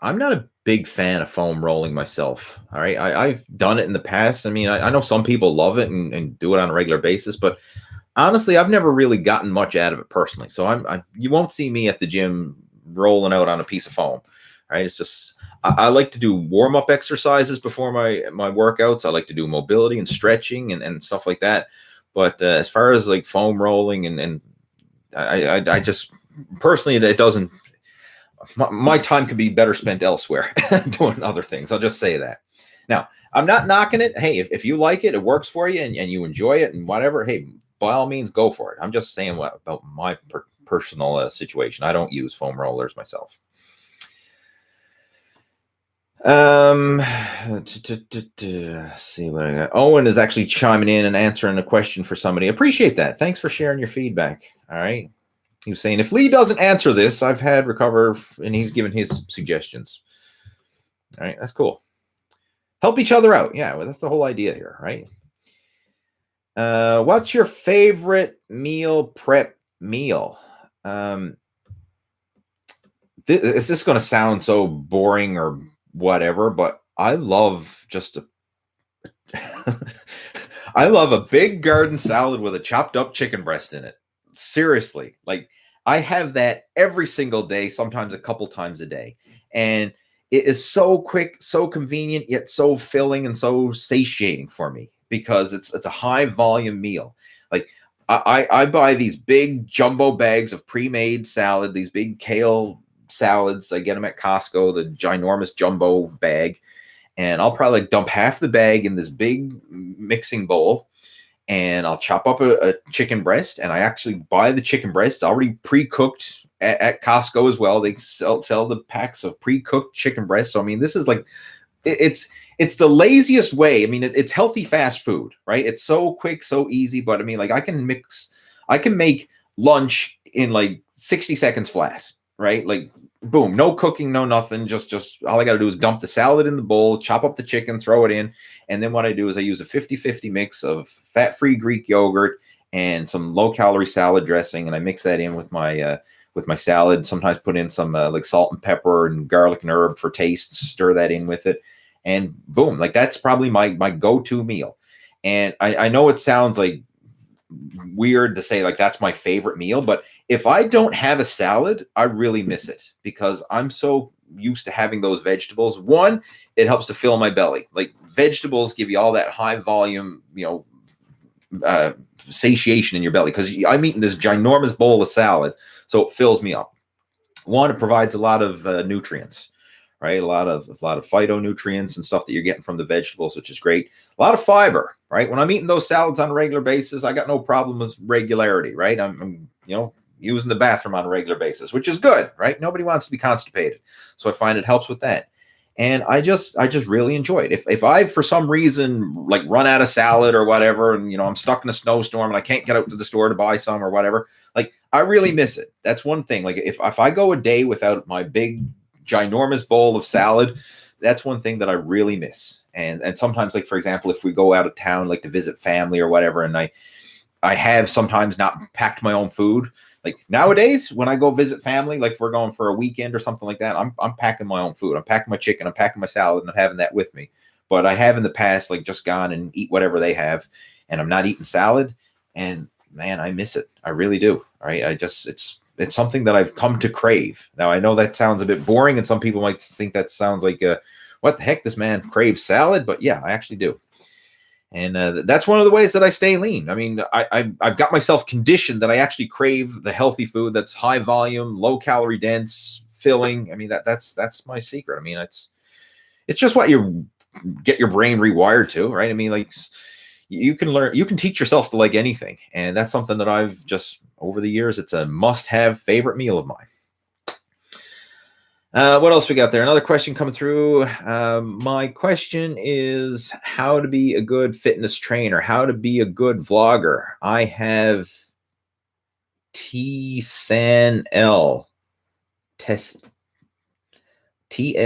Speaker 1: I'm not a big fan of foam rolling myself. All right. I've done it in the past. I mean, I know some people love it and do it on a regular basis, but honestly, I've never really gotten much out of it personally. So you won't see me at the gym rolling out on a piece of foam. Right. It's just, I like to do warm-up exercises before my workouts. I like to do mobility and stretching and stuff like that. But as far as like foam rolling and I just personally, it doesn't, my time could be better spent elsewhere doing other things. I'll just say that. Now, I'm not knocking it. Hey, if you like it, it works for you and you enjoy it and whatever, hey, by all means, go for it. I'm just saying about my personal situation. I don't use foam rollers myself. Let's see what I got. Owen is actually chiming in and answering a question for somebody. Appreciate that. Thanks for sharing your feedback. All right. He was saying, if Lee doesn't answer this, I've had recover, and he's given his suggestions. All right. That's cool. Help each other out. Yeah. Well, that's the whole idea here. Right. What's your favorite meal prep meal? Is this going to sound so boring or whatever, but I love I love a big garden salad with a chopped up chicken breast in it. Seriously, like I have that every single day, sometimes a couple times a day. And it is so quick, so convenient, yet so filling and so satiating for me because it's a high volume meal. Like I buy these big jumbo bags of pre-made salad, these big kale salads. I get them at Costco, the ginormous jumbo bag, and I'll probably dump half the bag in this big mixing bowl, and I'll chop up a chicken breast, and I actually buy the chicken breast already pre-cooked at Costco as well. They sell the packs of pre-cooked chicken breasts. So I mean, this is like it's the laziest way. I mean, it's healthy fast food, right? It's so quick, so easy, but I mean, like I can make lunch in like 60 seconds flat. Right? Like, boom, no cooking, no nothing. Just all I got to do is dump the salad in the bowl, chop up the chicken, throw it in. And then what I do is I use a 50-50 mix of fat-free Greek yogurt and some low-calorie salad dressing. And I mix that in with my salad. Sometimes put in some like salt and pepper and garlic and herb for taste, stir that in with it. And boom, like that's probably my go-to meal. And I know it sounds like weird to say like that's my favorite meal, but if I don't have a salad, I really miss it because I'm so used to having those vegetables. One, it helps to fill my belly. Like vegetables give you all that high volume, satiation in your belly because I'm eating this ginormous bowl of salad, so it fills me up. One, it provides a lot of nutrients, right? A lot of phytonutrients and stuff that you're getting from the vegetables, which is great. A lot of fiber, right? When I'm eating those salads on a regular basis, I got no problem with regularity, right? I'm using the bathroom on a regular basis, which is good, right? Nobody wants to be constipated. So I find it helps with that. And I just really enjoy it. If I, for some reason, like run out of salad or whatever, and, I'm stuck in a snowstorm and I can't get out to the store to buy some or whatever, like, I really miss it. That's one thing. Like, if I go a day without my big, ginormous bowl of salad, that's one thing that I really miss. And sometimes, like, for example, if we go out of town, like to visit family or whatever, and I have sometimes not packed my own food. Like nowadays, when I go visit family, like if we're going for a weekend or something like that, I'm packing my own food. I'm packing my chicken, I'm packing my salad, and I'm having that with me. But I have in the past, like, just gone and eat whatever they have, and I'm not eating salad. And man, I miss it. I really do. Right? It's something that I've come to crave. Now, I know that sounds a bit boring, and some people might think that sounds like, what the heck, this man craves salad? But yeah, I actually do. And that's one of the ways that I stay lean. I mean, I've got myself conditioned that I actually crave the healthy food that's high volume, low calorie dense, filling. I mean, that's my secret. I mean, it's just what you get your brain rewired to, right? I mean, like, you can teach yourself to like anything. And that's something that I've just, over the years, it's a must-have favorite meal of mine. What else we got there? Another question coming through. My question is how to be a good fitness trainer, how to be a good vlogger. I have tsanel, T-S-A-N-E-L.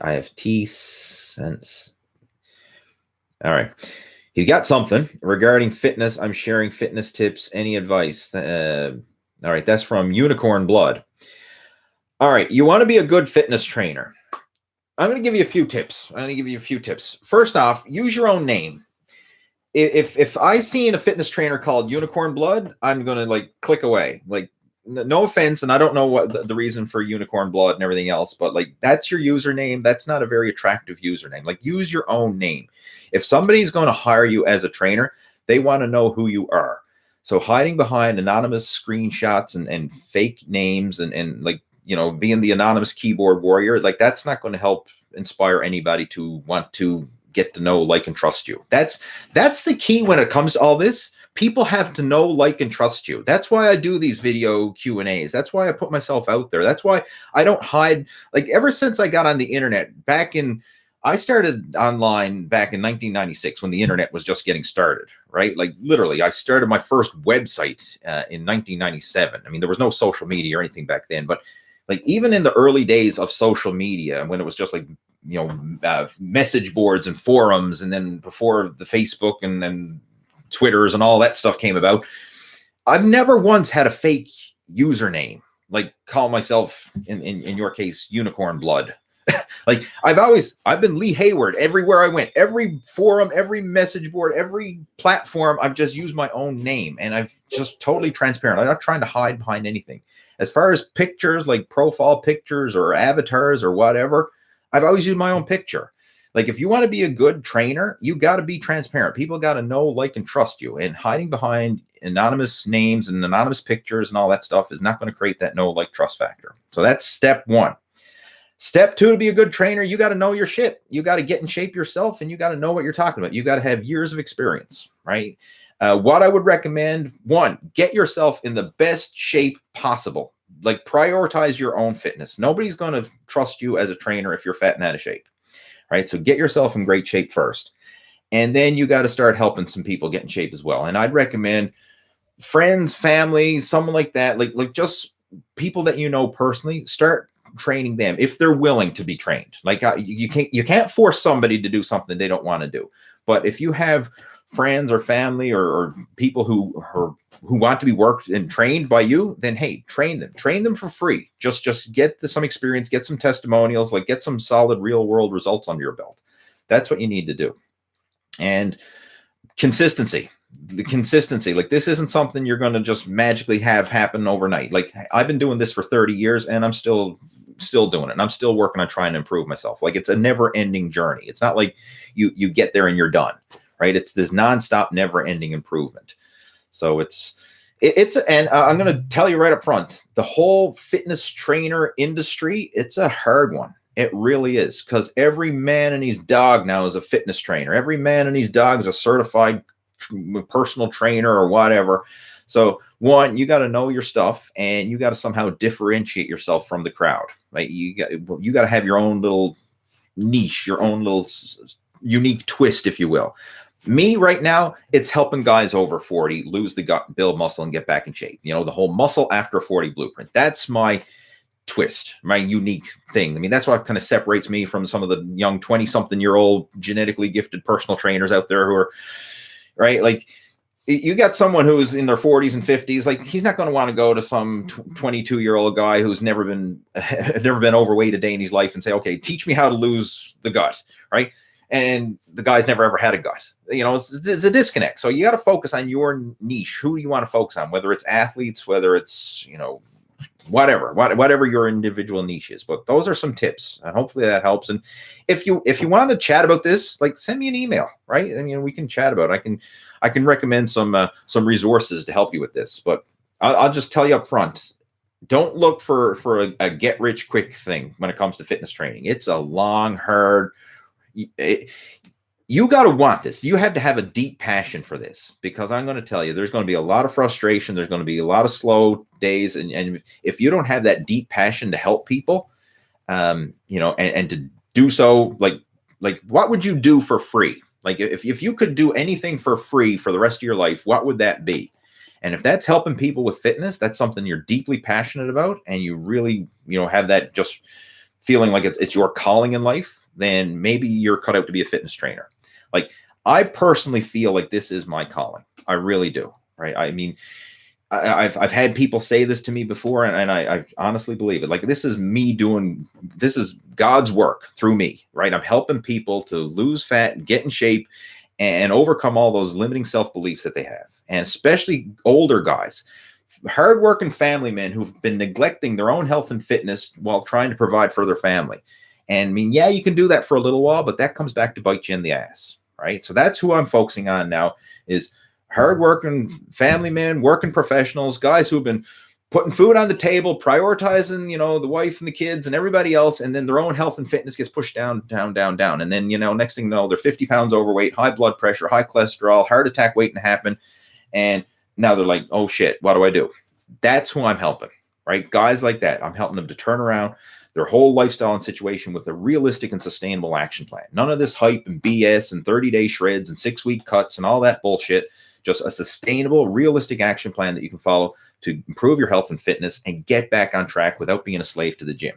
Speaker 1: I have T-sense. All right. You got something regarding fitness. I'm sharing fitness tips. Any advice? All right. That's from Unicorn Blood. All right, you want to be a good fitness trainer. I'm going to give you a few tips. First off, use your own name. If I see a fitness trainer called Unicorn Blood, I'm going to like click away. Like, no offense, and I don't know what the reason for Unicorn Blood and everything else, but like, that's your username. That's not a very attractive username. Like, use your own name. If somebody's going to hire you as a trainer, they want to know who you are. So hiding behind anonymous screenshots and fake names and like, being the anonymous keyboard warrior, like, that's not going to help inspire anybody to want to get to know, like, and trust you. That's the key when it comes to all this. People have to know, like, and trust you. That's why I do these video Q&As. That's why I put myself out there. That's why I don't hide. Like, ever since I got on the internet I started online back in 1996 when the internet was just getting started, right? Like, literally, I started my first website in 1997. I mean, there was no social media or anything back then, but like, even in the early days of social media, when it was just like, message boards and forums, and then before the Facebook and Twitters and all that stuff came about, I've never once had a fake username, like call myself, in your case, Unicorn Blood. Like, I've been Lee Hayward everywhere I went, every forum, every message board, every platform. I've just used my own name, and I've just totally transparent. I'm not trying to hide behind anything. As far as pictures, like profile pictures or avatars or whatever, I've always used my own picture. Like, if you want to be a good trainer, you got to be transparent. People got to know, like, and trust you. And hiding behind anonymous names and anonymous pictures and all that stuff is not going to create that know, like, trust factor. So that's step one. Step two, to be a good trainer, you got to know your shit. You got to get in shape yourself, and you got to know what you're talking about. You got to have years of experience, right? What I would recommend, one, get yourself in the best shape possible. Like, prioritize your own fitness. Nobody's going to trust you as a trainer if you're fat and out of shape, right? So get yourself in great shape first. And then you got to start helping some people get in shape as well. And I'd recommend friends, family, someone like that, like just people that you know personally, start training them if they're willing to be trained. Like, you can't force somebody to do something they don't want to do. But if you have friends or family or people who want to be worked and trained by you, then hey, train them for free. Just get some experience, get some testimonials, like, get some solid real world results under your belt. That's what you need to do. And consistency, like, this isn't something you're going to just magically have happen overnight. Like, I've been doing this for 30 years and I'm still doing it, and I'm still working on trying to improve myself. Like, it's a never ending journey. It's not like you get there and you're done. Right? It's this nonstop, never-ending improvement. So and I'm going to tell you right up front, the whole fitness trainer industry, it's a hard one. It really is, because every man and his dog now is a fitness trainer. Every man and his dog is a certified personal trainer or whatever. So one, you got to know your stuff, and you got to somehow differentiate yourself from the crowd, right? You got to have your own little niche, your own little unique twist, if you will. Me right now, it's helping guys over 40 lose the gut, build muscle, and get back in shape. You know, the whole muscle after 40 blueprint. That's my twist, my unique thing. I mean, that's what kind of separates me from some of the young 20-something-year-old genetically gifted personal trainers out there who are, right? Like, you got someone who's in their 40s and 50s, like he's not going to want to go to some 22-year-old guy who's never been overweight a day in his life and say, okay, teach me how to lose the gut, right? And the guy's never ever had a gut. You know, it's a disconnect. So you got to focus on your niche. Who do you want to focus on? Whether it's athletes, whether it's, you know, whatever your individual niche is. But those are some tips, and hopefully that helps. And if you want to chat about this, like, send me an email, right? I mean, we can chat about it. I can recommend some resources to help you with this. But I'll just tell you up front, don't look for a get rich quick thing when it comes to fitness training. It's a long, hard. You got to want this. You have to have a deep passion for this, because I'm going to tell you, there's going to be a lot of frustration. There's going to be a lot of slow days. And if you don't have that deep passion to help people, you know, and to do so, like what would you do for free? Like, if you could do anything for free for the rest of your life, what would that be? And if that's helping people with fitness, that's something you're deeply passionate about, and you really, you know, have that just feeling like it's your calling in life, then maybe you're cut out to be a fitness trainer. Like, I personally feel like this is my calling. I really do. Right. I mean, I've had people say this to me before, and I honestly believe it. Like, this is God's work through me, right? I'm helping people to lose fat, get in shape, and overcome all those limiting self-beliefs that they have. And especially older guys, hardworking family men who've been neglecting their own health and fitness while trying to provide for their family. And I mean, yeah, you can do that for a little while, but that comes back to bite you in the ass, right? So that's who I'm focusing on now, is hardworking family men, working professionals, guys who've been putting food on the table, prioritizing, you know, the wife and the kids and everybody else, and then their own health and fitness gets pushed down. And then, you know, next thing you know, they're 50 pounds overweight, high blood pressure, high cholesterol, heart attack waiting to happen. And now they're like, oh shit, what do I do? That's who I'm helping, right? Guys like that, I'm helping them to turn around their whole lifestyle and situation with a realistic and sustainable action plan. None of this hype and BS and 30-day shreds and 6-week cuts and all that bullshit. Just a sustainable, realistic action plan that you can follow to improve your health and fitness and get back on track without being a slave to the gym.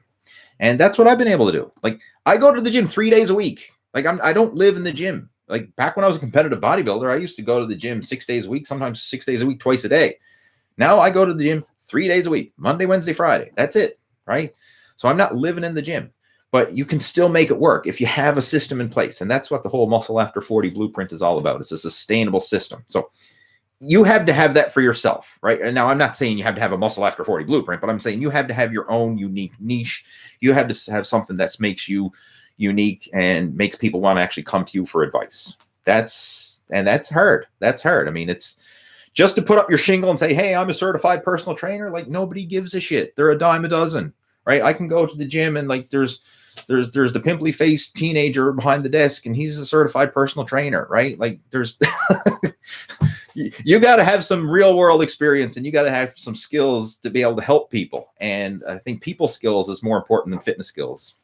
Speaker 1: And that's what I've been able to do. Like, I go to the gym 3 days a week. Like, I don't live in the gym. Like, back when I was a competitive bodybuilder, I used to go to the gym 6 days a week, sometimes 6 days a week, twice a day. Now I go to the gym 3 days a week, Monday, Wednesday, Friday. That's it, right? So I'm not living in the gym, but you can still make it work if you have a system in place. And that's what the whole Muscle After 40 blueprint is all about. It's a sustainable system. So you have to have that for yourself, right? And now I'm not saying you have to have a Muscle After 40 blueprint, but I'm saying you have to have your own unique niche. You have to have something that makes you unique and makes people want to actually come to you for advice. That's hard. That's hard. I mean, it's just to put up your shingle and say, hey, I'm a certified personal trainer. Like, nobody gives a shit. They're a dime a dozen. Right? I can go to the gym and, like, there's the pimply faced teenager behind the desk and he's a certified personal trainer, right? Like, there's you got to have some real world experience, and you got to have some skills to be able to help people. And I think people skills is more important than fitness skills.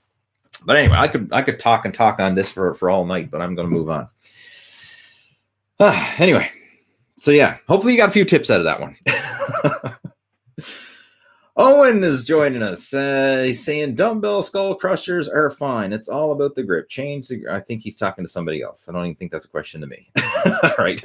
Speaker 1: But anyway, I could talk on this for all night, but I'm going to move on. Anyway, so yeah, hopefully you got a few tips out of that one. Owen is joining us. He's saying dumbbell skull crushers are fine. It's all about the grip. I think he's talking to somebody else. I don't even think that's a question to me. All right.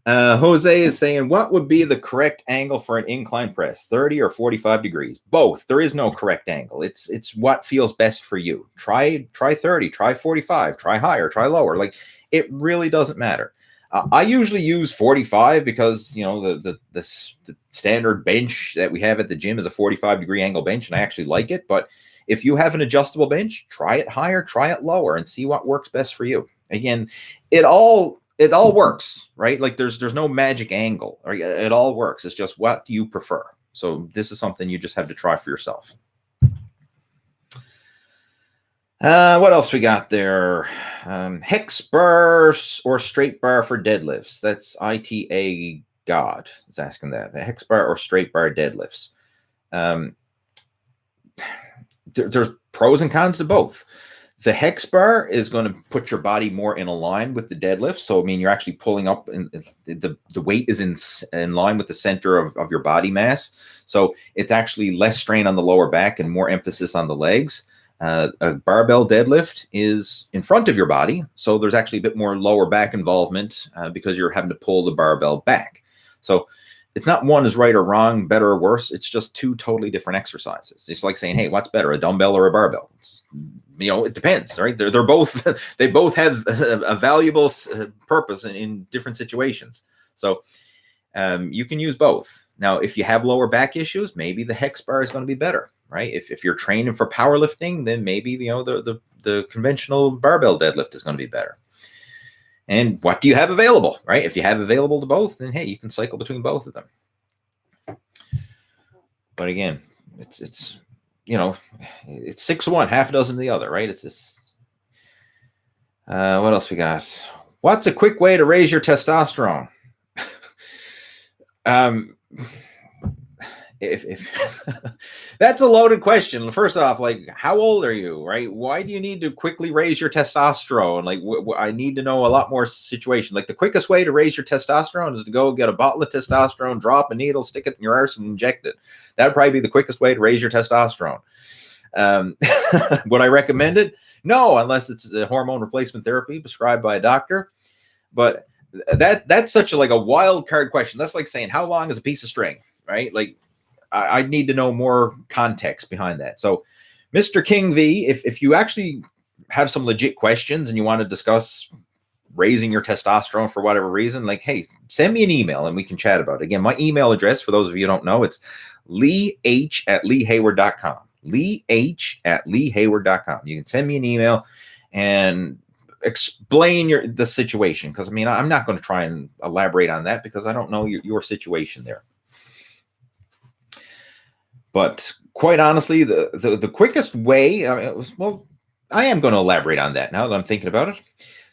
Speaker 1: Jose is saying, what would be the correct angle for an incline press? 30 or 45 degrees? Both. There is no correct angle. It's what feels best for you. Try 30, try 45, try higher, try lower. Like, it really doesn't matter. I usually use 45 because, you know, the standard bench that we have at the gym is a 45-degree angle bench, and I actually like it. But if you have an adjustable bench, try it higher, try it lower, and see what works best for you. Again, it all works, right? Like, there's no magic angle. Right? It all works. It's just what do you prefer. So this is something you just have to try for yourself. What else we got there? Hex Bar or straight bar for deadlifts. That's ITA God is asking that. The Hex Bar or straight bar deadlifts. There's pros and cons to both. The Hex Bar is going to put your body more in a line with the deadlift. So, I mean, you're actually pulling up, and the weight is in line with the center of your body mass. So it's actually less strain on the lower back and more emphasis on the legs. A barbell deadlift is in front of your body. So there's actually a bit more lower back involvement because you're having to pull the barbell back. So it's not one is right or wrong, better or worse. It's just two totally different exercises. It's like saying, hey, what's better, a dumbbell or a barbell? It depends, right? They're both, they both have a valuable purpose in different situations. So you can use both. Now, if you have lower back issues, maybe the Hex Bar is going to be better, right? If you're training for powerlifting, then maybe, the conventional barbell deadlift is going to be better. And what do you have available, right? If you have available to both, then hey, you can cycle between both of them. But again, it's 6-1, half a dozen of the other, right? It's this. What else we got? What's a quick way to raise your testosterone? If that's a loaded question. First off, like, how old are you, right? Why do you need to quickly raise your testosterone? Like, I need to know a lot more situation. Like, the quickest way to raise your testosterone is to go get a bottle of testosterone, drop a needle, stick it in your arse, and inject it. That'd probably be the quickest way to raise your testosterone. Would I recommend it? No, unless it's a hormone replacement therapy prescribed by a doctor. But that's such a wild card question. That's like saying, how long is a piece of string, right? Like, I need to know more context behind that. So, Mr. King V, if you actually have some legit questions and you want to discuss raising your testosterone for whatever reason, like, hey, send me an email and we can chat about it. Again, my email address, for those of you who don't know, it's leeh@leehayward.com. leeh@leehayward.com. You can send me an email and explain the situation, because I'm not going to try and elaborate on that because I don't know your situation there. But quite honestly, the quickest way, I am going to elaborate on that now that I'm thinking about it.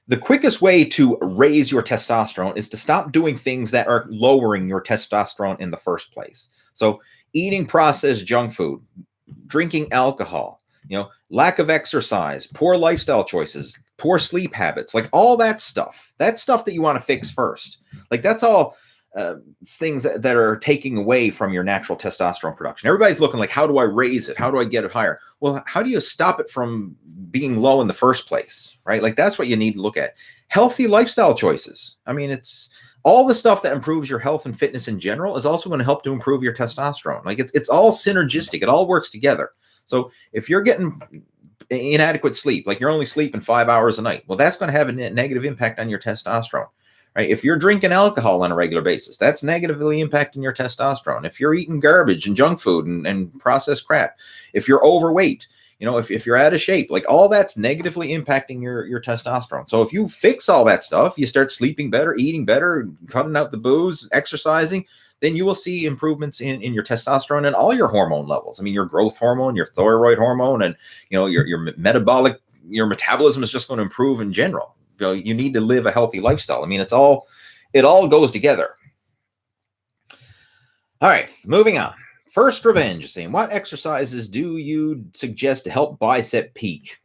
Speaker 1: The quickest way to raise your testosterone is to stop doing things that are lowering your testosterone in the first place. So eating processed junk food, drinking alcohol, lack of exercise, poor lifestyle choices, poor sleep habits, like all that stuff. That's stuff that you want to fix first. Like, that's all things that are taking away from your natural testosterone production. Everybody's looking like, how do I raise it? How do I get it higher? Well, how do you stop it from being low in the first place, right? Like, that's what you need to look at. Healthy lifestyle choices. It's all the stuff that improves your health and fitness in general is also going to help to improve your testosterone. Like, it's all synergistic. It all works together. So if you're getting inadequate sleep, like you're only sleeping 5 hours a night, well, that's going to have a negative impact on your testosterone. Right? If you're drinking alcohol on a regular basis, that's negatively impacting your testosterone. If you're eating garbage and junk food and processed crap, if you're overweight, if you're out of shape, like all that's negatively impacting your testosterone. So if you fix all that stuff, you start sleeping better, eating better, cutting out the booze, exercising, then you will see improvements in your testosterone and all your hormone levels. Your growth hormone, your thyroid hormone, and your metabolism is just going to improve in general. You need to live a healthy lifestyle. It all goes together. All right, moving on. First Revenge is saying, what exercises do you suggest to help bicep peak?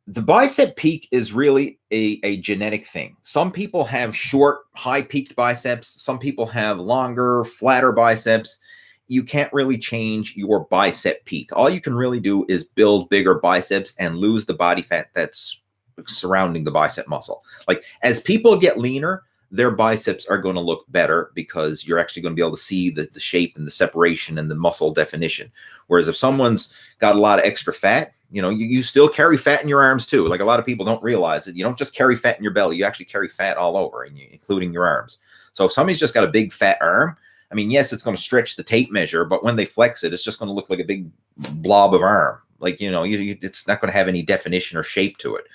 Speaker 1: The bicep peak is really a genetic thing. Some people have short, high-peaked biceps. Some people have longer, flatter biceps. You can't really change your bicep peak. All you can really do is build bigger biceps and lose the body fat that's surrounding the bicep muscle. Like, as people get leaner, their biceps are going to look better because you're actually going to be able to see the shape and the separation and the muscle definition. Whereas if someone's got a lot of extra fat, you still carry fat in your arms too. Like, a lot of people don't realize that you don't just carry fat in your belly, you actually carry fat all over, including your arms. So if somebody's just got a big fat arm, yes, it's going to stretch the tape measure, but when they flex it, it's just going to look like a big blob of arm. Like, it's not going to have any definition or shape to it.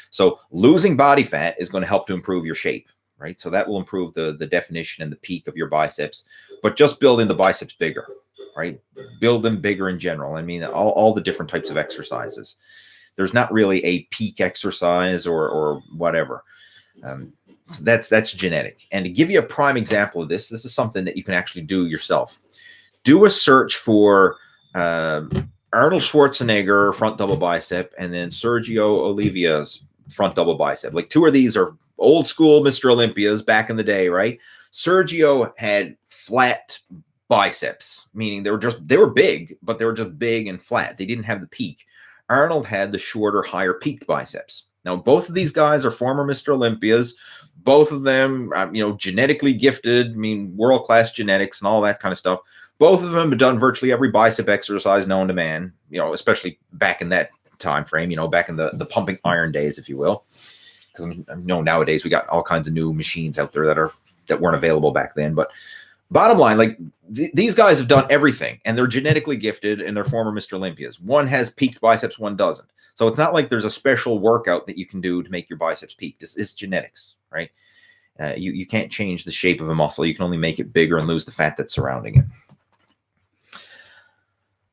Speaker 1: So losing body fat is going to help to improve your shape, right? So that will improve the definition and the peak of your biceps, but just building the biceps bigger, right? Build them bigger in general. All the different types of exercises. There's not really a peak exercise or whatever. That's genetic. And to give you a prime example of this is something that you can actually do yourself. Do a search for Arnold Schwarzenegger front double bicep, and then Sergio Oliva's front double bicep. Like, two of these are old school Mr. Olympias back in the day, right? Sergio had flat biceps, meaning they were big, but they were just big and flat. They didn't have the peak. Arnold had the shorter, higher peaked biceps. Now, both of these guys are former Mr. Olympias. Both of them, genetically gifted, world-class genetics and all that kind of stuff. Both of them have done virtually every bicep exercise known to man, especially back in that time frame, back in the pumping iron days, if you will. Because nowadays we got all kinds of new machines out there that weren't available back then. But bottom line, like, these guys have done everything, and they're genetically gifted, and they're former Mr. Olympias. One has peaked biceps, one doesn't. So it's not like there's a special workout that you can do to make your biceps peaked. It's genetics, right? You can't change the shape of a muscle. You can only make it bigger and lose the fat that's surrounding it.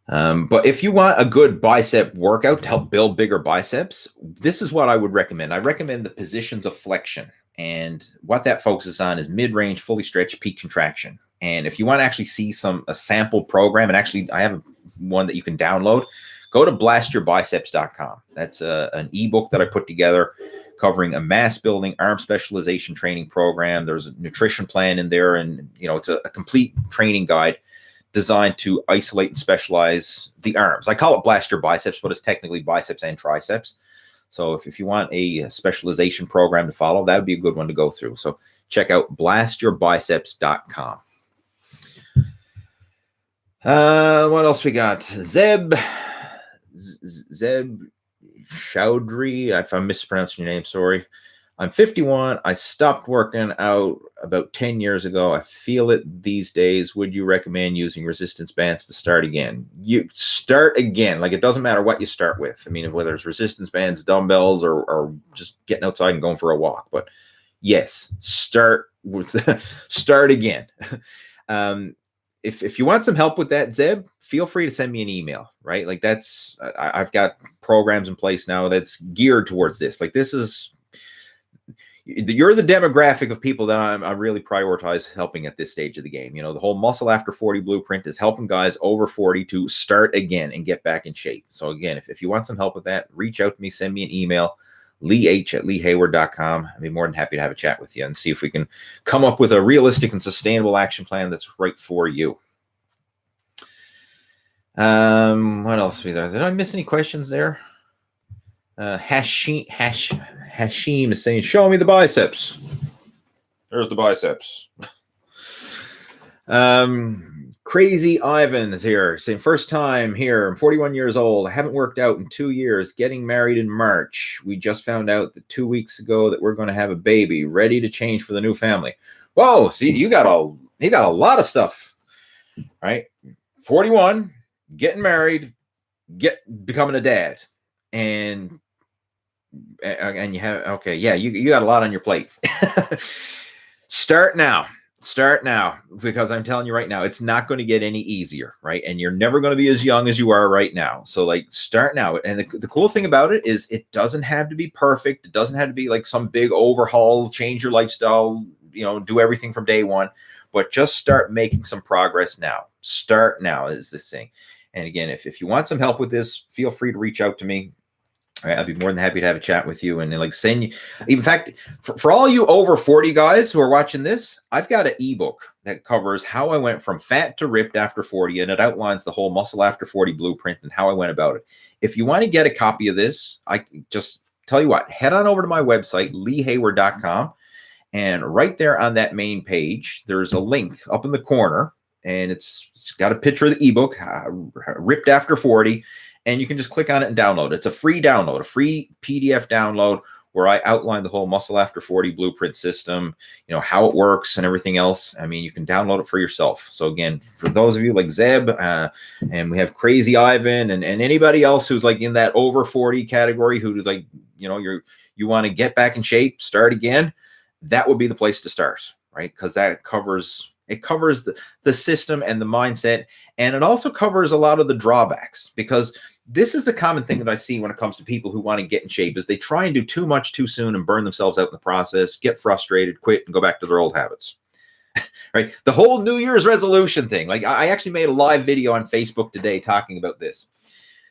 Speaker 1: But if you want a good bicep workout to help build bigger biceps, this is what I would recommend. I recommend the positions of flexion. And what that focuses on is mid-range, fully stretched, peak contraction. And if you want to actually see a sample program, and actually I have one that you can download, go to blastyourbiceps.com. That's an ebook that I put together covering a mass building arm specialization training program. There's a nutrition plan in there, and it's a complete training guide designed to isolate and specialize the arms. I call it Blast Your Biceps, but it's technically biceps and triceps. So if you want a specialization program to follow, that would be a good one to go through. So check out blastyourbiceps.com. What else we got? Zeb Chowdhury. If I'm mispronouncing your name, sorry. I'm 51. I stopped working out about 10 years ago. I feel it these days. Would you recommend using resistance bands to start again? You start again. Like, it doesn't matter what you start with. Whether it's resistance bands, dumbbells, or just getting outside and going for a walk. But yes, start again. If you want some help with that, Zeb, feel free to send me an email, right? Like, I've got programs in place now that's geared towards this. Like, you're the demographic of people that I really prioritize helping at this stage of the game. The whole Muscle After 40 blueprint is helping guys over 40 to start again and get back in shape. So again, if you want some help with that, reach out to me, send me an email, leeh@leehayward.com. I'd be more than happy to have a chat with you and see if we can come up with a realistic and sustainable action plan that's right for you. What else we there? Did I miss any questions there? Hashim is saying, show me the biceps. There's the biceps. Crazy Ivan is here saying, first time here. I'm 41 years old. I haven't worked out in 2 years. Getting married in March. We just found out that 2 weeks ago that we're going to have a baby. Ready to change for the new family. Whoa, see, you got a lot of stuff, right? 41, getting married, becoming a dad, and you have, okay, yeah, you got a lot on your plate. Start now, because I'm telling you right now, it's not going to get any easier, right? And you're never going to be as young as you are right now. So, like, start now. And the cool thing about it is it doesn't have to be perfect. It doesn't have to be like some big overhaul, change your lifestyle, do everything from day one, but just start making some progress now. Start now is this thing. And again, if you want some help with this, feel free to reach out to me. All right, I'll be more than happy to have a chat with you and send you. In fact, for all you over 40 guys who are watching this, I've got an ebook that covers how I went from fat to ripped after 40, and it outlines the whole Muscle After 40 blueprint and how I went about it. If you want to get a copy of this, I just tell you what, head on over to my website, leehayward.com, and right there on that main page, there's a link up in the corner, and it's got a picture of the ebook, Ripped After 40. And you can just click on it and download. It's a free download, a free PDF download where I outline the whole Muscle After 40 blueprint system, how it works and everything else. You can download it for yourself. So again, for those of you like Zeb, and we have Crazy Ivan and anybody else who's like in that over 40 category, who's like, you want to get back in shape, start again, that would be the place to start, right? Because that covers the system and the mindset, and it also covers a lot of the drawbacks, because this is a common thing that I see when it comes to people who want to get in shape is they try and do too much too soon and burn themselves out in the process, get frustrated, quit, and go back to their old habits. Right? The whole New Year's resolution thing. Like I actually made a live video on Facebook today talking about this.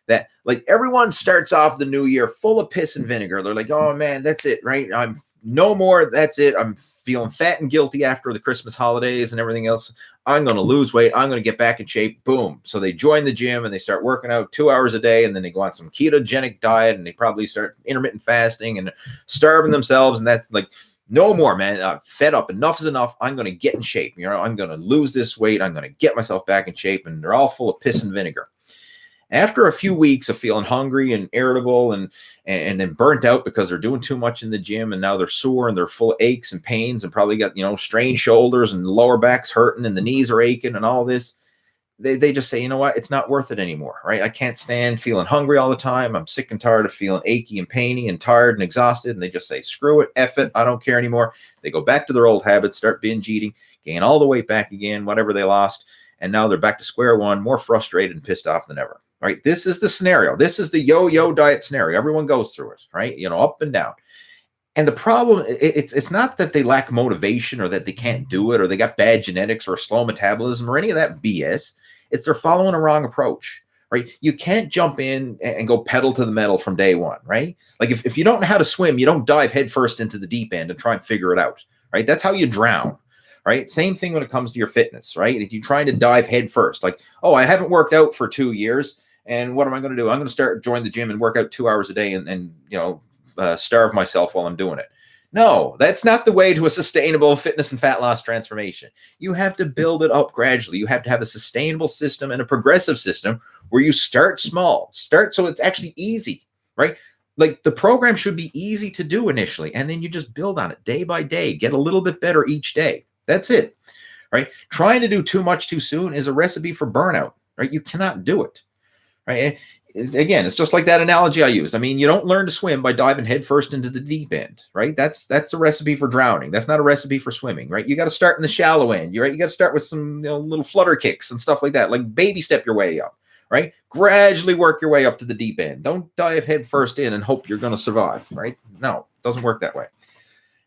Speaker 1: That like everyone starts off the new year full of piss and vinegar. They're like, oh man, that's it, right? I'm no more. That's it. I'm feeling fat and guilty after the Christmas holidays and everything else. I'm going to lose weight. I'm going to get back in shape. Boom. So they join the gym and they start working out 2 hours a day. And then they go on some ketogenic diet and they probably start intermittent fasting and starving themselves. And that's like, no more, man. I'm fed up. Enough is enough. I'm going to get in shape. You know, I'm going to lose this weight. I'm going to get myself back in shape. And they're all full of piss and vinegar. After a few weeks of feeling hungry and irritable and then burnt out because they're doing too much in the gym and now they're sore and they're full of aches and pains and probably got, you know, strained shoulders and the lower back's hurting and the knees are aching and all this, they just say, you know what, it's not worth it anymore, right? I can't stand feeling hungry all the time. I'm sick and tired of feeling achy and painy and tired and exhausted. And they just say, screw it, F it, I don't care anymore. They go back to their old habits, start binge eating, gain all the weight back again, whatever they lost. And now they're back to square one, more frustrated and pissed off than ever. Right? This is the scenario. This is the yo-yo diet scenario. Everyone goes through it, right? You know, up and down. And the problem, it's not that they lack motivation or that they can't do it or they got bad genetics or slow metabolism or any of that BS. It's they're following a wrong approach, right? You can't jump in and go pedal to the metal from day one, right? Like if you don't know how to swim, you don't dive headfirst into the deep end and try and figure it out, right? That's how you drown. Right? Same thing when it comes to your fitness, right? If you're trying to dive head first, like, oh, I haven't worked out for 2 years. And what am I going to do? I'm going to join the gym and work out 2 hours a day and you know, starve myself while I'm doing it. No, that's not the way to a sustainable fitness and fat loss transformation. You have to build it up gradually. You have to have a sustainable system and a progressive system where you start small, start so it's actually easy, right? Like the program should be easy to do initially, and then you just build on it day by day, get a little bit better each day. That's it, right? Trying to do too much too soon is a recipe for burnout, right? You cannot do it, right? Again, it's just like that analogy I use. I mean, you don't learn to swim by diving headfirst into the deep end, right? That's a recipe for drowning. That's not a recipe for swimming, right? You got to start in the shallow end, right? You got to start with some little flutter kicks and stuff like that, like baby step your way up, right? Gradually work your way up to the deep end. Don't dive headfirst in and hope you're going to survive, right? No, it doesn't work that way.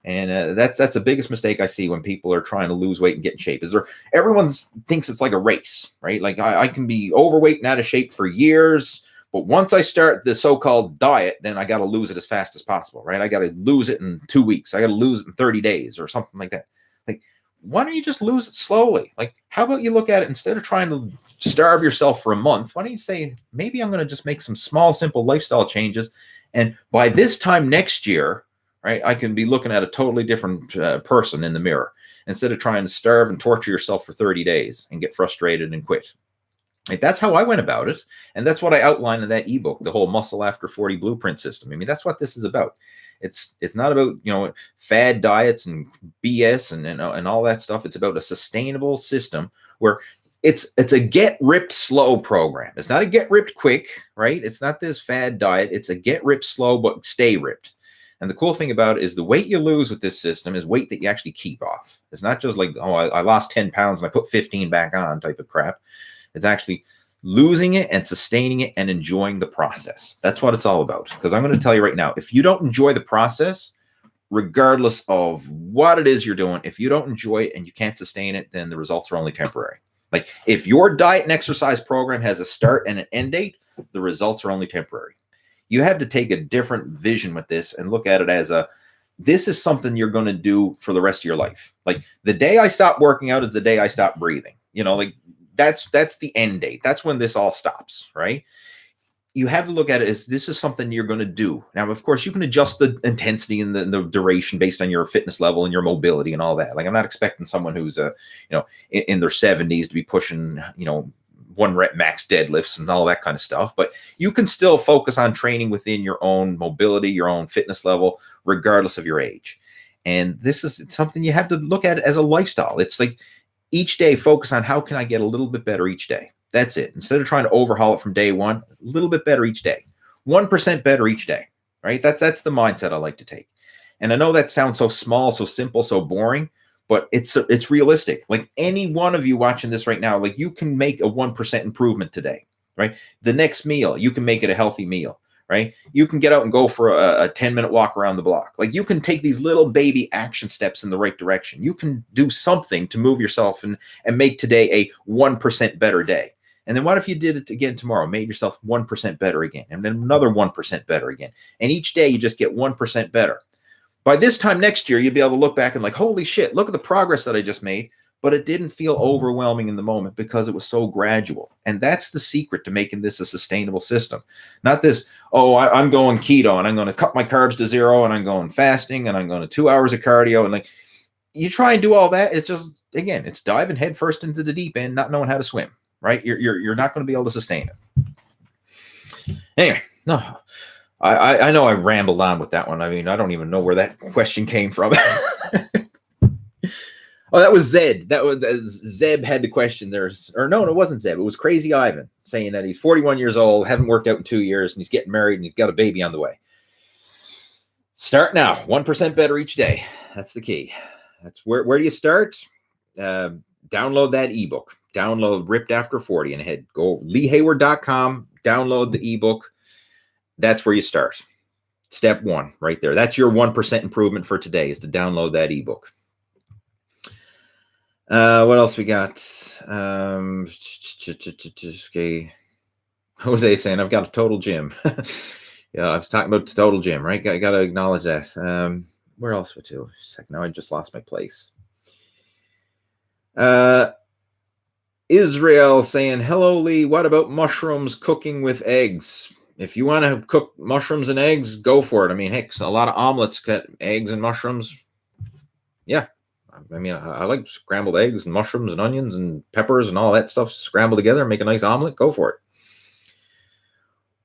Speaker 1: And that's the biggest mistake I see when people are trying to lose weight and get in shape is everyone thinks it's like a race, right? Like I can be overweight and out of shape for years, but once I start the so-called diet, then I got to lose it as fast as possible, right? I got to lose it in 2 weeks. I got to lose it in 30 days or something like that. Like, why don't you just lose it slowly? Like, how about you look at it instead of trying to starve yourself for a month? Why don't you say, maybe I'm going to just make some small, simple lifestyle changes. And by this time next year, right, I can be looking at a totally different person in the mirror instead of trying to starve and torture yourself for 30 days and get frustrated and quit. Like, that's how I went about it. And that's what I outlined in that ebook, the whole Muscle After 40 blueprint system. I mean, that's what this is about. It's not about, you know, fad diets and BS and all that stuff. It's about a sustainable system where it's a get ripped slow program. It's not a get ripped quick, right? It's not this fad diet. It's a get ripped slow, but stay ripped. And the cool thing about it is the weight you lose with this system is weight that you actually keep off. It's not just like, oh, I lost 10 pounds and I put 15 back on type of crap. It's actually losing it and sustaining it and enjoying the process. That's what it's all about. Because I'm going to tell you right now, if you don't enjoy the process, regardless of what it is you're doing, if you don't enjoy it and you can't sustain it, then the results are only temporary. Like if your diet and exercise program has a start and an end date, the results are only temporary. You have to take a different vision with this and look at it as this is something you're going to do for the rest of your life. Like the day I stop working out is the day I stop breathing. You know, like that's the end date. That's when this all stops, right? You have to look at it as this is something you're going to do. Now, of course, you can adjust the intensity and the duration based on your fitness level and your mobility and all that. Like I'm not expecting someone who's in their 70s to be pushing, 1 rep max deadlifts and all that kind of stuff, but you can still focus on training within your own mobility, your own fitness level, regardless of your age. And this is something you have to look at as a lifestyle. It's like each day, focus on how can I get a little bit better each day. That's it. Instead of trying to overhaul it from day one, a little bit better each day, 1% better each day, right? That's the mindset I like to take. And I know that sounds so small, so simple, so boring, but it's realistic. Like any one of you watching this right now, like you can make a 1% improvement today, right? The next meal, you can make it a healthy meal, right? You can get out and go for a 10-minute walk around the block. Like, you can take these little baby action steps in the right direction. You can do something to move yourself and make today a 1% better day. And then what if you did it again tomorrow, made yourself 1% better again, and then another 1% better again. And each day you just get 1% better. By this time next year, you'll be able to look back and like, holy shit, look at the progress that I just made. But it didn't feel overwhelming in the moment because it was so gradual. And that's the secret to making this a sustainable system. Not this, I'm going keto and I'm going to cut my carbs to 0 and I'm going fasting and I'm going to 2 hours of cardio. And like, you try and do all that. It's just, again, it's diving headfirst into the deep end, not knowing how to swim, right? You're not going to be able to sustain it. Anyway, no, I know I rambled on with that one. I mean, I don't even know where that question came from. Oh, that was Zed. That was Zeb had the question. No, it wasn't Zeb. It was Crazy Ivan saying that he's 41 years old, haven't worked out in 2 years, and he's getting married and he's got a baby on the way. Start now, 1% better each day. That's the key. That's where do you start? Download that ebook. Download Ripped After 40 and head. Go leehayward.com. Download the ebook. That's where you start. Step 1, right there. That's your 1% improvement for today, is to download that ebook. What else we got? Okay. Jose saying I've got a total gym. Yeah, I was talking about the total gym, right? Got to acknowledge that. Where else? Now I just lost my place. Israel saying, hello, Lee. What about mushrooms cooking with eggs? If you want to cook mushrooms and eggs, go for it. I mean, heck, a lot of omelets got eggs and mushrooms. Yeah. I mean, I like scrambled eggs and mushrooms and onions and peppers and all that stuff scrambled together and make a nice omelet. Go for it.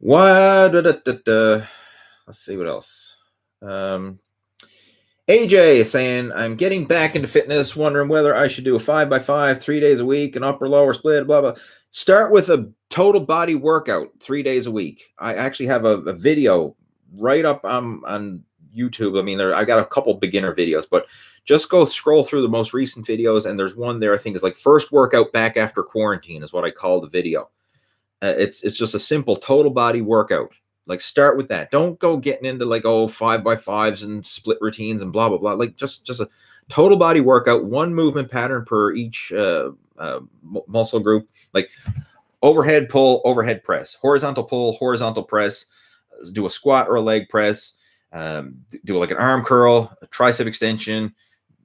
Speaker 1: Let's see what else. AJ is saying, I'm getting back into fitness, wondering whether I should do a 5x5 3 days a week, an upper lower split, blah, blah. Start with a total body workout 3 days a week. I actually have a video right up on YouTube. I mean, I got a couple beginner videos, but just go scroll through the most recent videos, and there's one there I think is like first workout back after quarantine is what I call the video. It's just a simple total body workout. Like, start with that. Don't go getting into like 5x5s and split routines and blah blah blah. Like just a total body workout, one movement pattern per each muscle group. Like overhead pull, overhead press, horizontal pull, horizontal press. Do a squat or a leg press. Do like an arm curl, a tricep extension.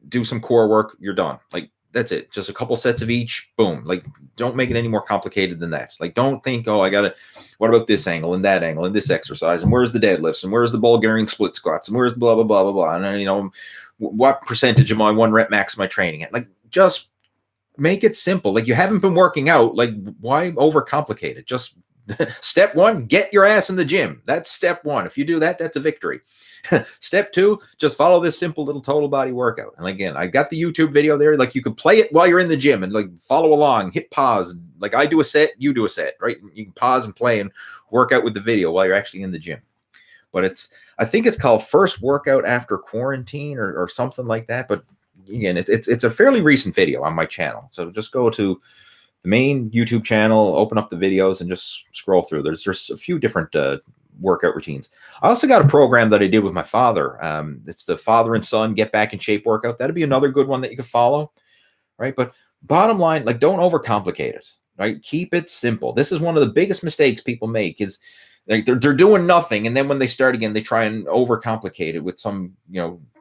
Speaker 1: Do some core work, you're done. Like, that's it. Just a couple sets of each. Boom. Like, don't make it any more complicated than that. Like, don't think, what about this angle and that angle and this exercise? And where's the deadlifts? And where's the Bulgarian split squats? And where's blah, blah, blah, blah, blah. And, what percentage of my 1 rep max am I training at? Like, just make it simple. Like, you haven't been working out. Like, why overcomplicate it? Just step 1, get your ass in the gym. That's step 1. If you do that, that's a victory. Step 2, just follow this simple little total body workout. And again, I got the YouTube video there. Like, you could play it while you're in the gym and like follow along, hit pause. Like, I do a set, you do a set, right? You can pause and play and work out with the video while you're actually in the gym. But I think it's called First Workout After Quarantine or something like that. But again, it's a fairly recent video on my channel. So just go to the main YouTube channel, open up the videos, and just scroll through. There's a few different workout routines. I also got a program that I did with my father. It's the father and son get back in shape workout. That'd be another good one that you could follow, right? But bottom line, like, don't overcomplicate it, right? Keep it simple. This is one of the biggest mistakes people make is like they're doing nothing, and then when they start again, they try and overcomplicate it with some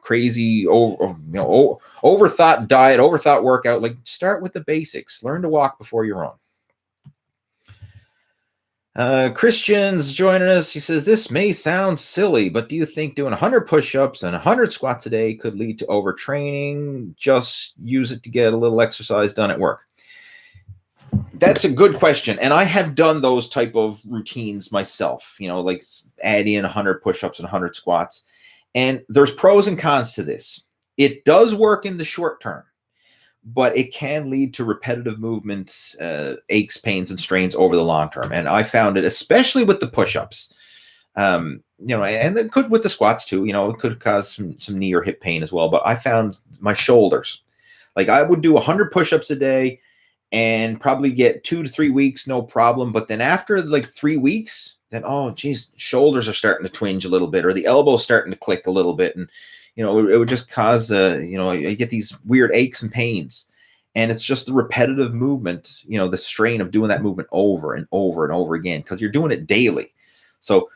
Speaker 1: crazy overthought diet, overthought workout. Like, start with the basics. Learn to walk before you run. Christian's joining us. He says, this may sound silly, but do you think doing 100 push-ups and 100 squats a day could lead to overtraining? Just use it to get a little exercise done at work. That's a good question. And I have done those type of routines myself, like add in 100 push-ups and 100 squats. And there's pros and cons to this. It does work in the short term, but it can lead to repetitive movements, aches, pains, and strains over the long term. And I found it, especially with the push-ups, and it could with the squats too, it could cause some knee or hip pain as well. But I found my shoulders, like I would do 100 push-ups a day, and probably get 2 to 3 weeks, no problem. But then after like 3 weeks, then, oh, geez, shoulders are starting to twinge a little bit, or the elbow's starting to click a little bit. And, it would just cause, I get these weird aches and pains. And it's just the repetitive movement, the strain of doing that movement over and over and over again, because you're doing it daily. So,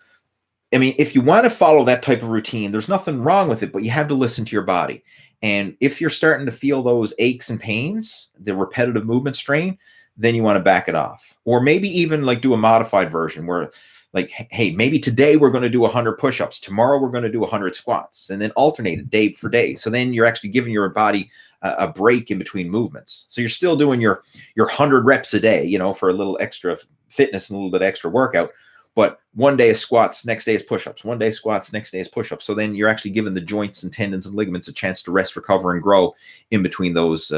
Speaker 1: I mean, if you want to follow that type of routine, there's nothing wrong with it, but you have to listen to your body. And if you're starting to feel those aches and pains, the repetitive movement strain, then you want to back it off. Or maybe even like do a modified version where, like, hey, maybe today we're going to do 100 push-ups. Tomorrow we're going to do 100 squats, and then alternate it day for day. So then you're actually giving your body a break in between movements. So you're still doing your 100 reps a day, for a little extra fitness and a little bit extra workout. But one day is squats, next day is push-ups. One day squats, next day is push-ups. So then you're actually giving the joints and tendons and ligaments a chance to rest, recover, and grow in between those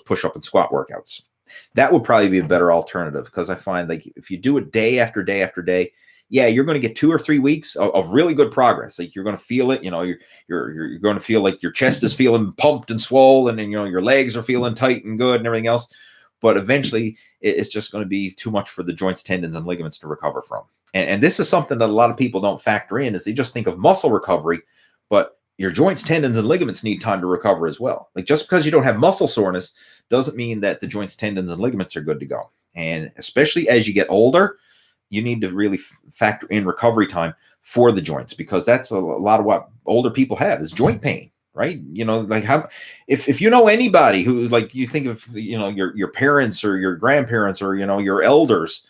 Speaker 1: push-up and squat workouts. That would probably be a better alternative, because I find, like, if you do it day after day after day, yeah, you're going to get 2 or 3 weeks of really good progress. Like, you're going to feel it. You're going to feel like your chest is feeling pumped and swollen, and your legs are feeling tight and good and everything else. But eventually, it's just going to be too much for the joints, tendons, and ligaments to recover from. And this is something that a lot of people don't factor in, is they just think of muscle recovery, but your joints, tendons, and ligaments need time to recover as well. Like, just because you don't have muscle soreness doesn't mean that the joints, tendons, and ligaments are good to go. And especially as you get older, you need to really factor in recovery time for the joints, because that's a lot of what older people have is joint pain, right? Like, how, if you know anybody who, like, you think of, your parents or your grandparents or, your elders,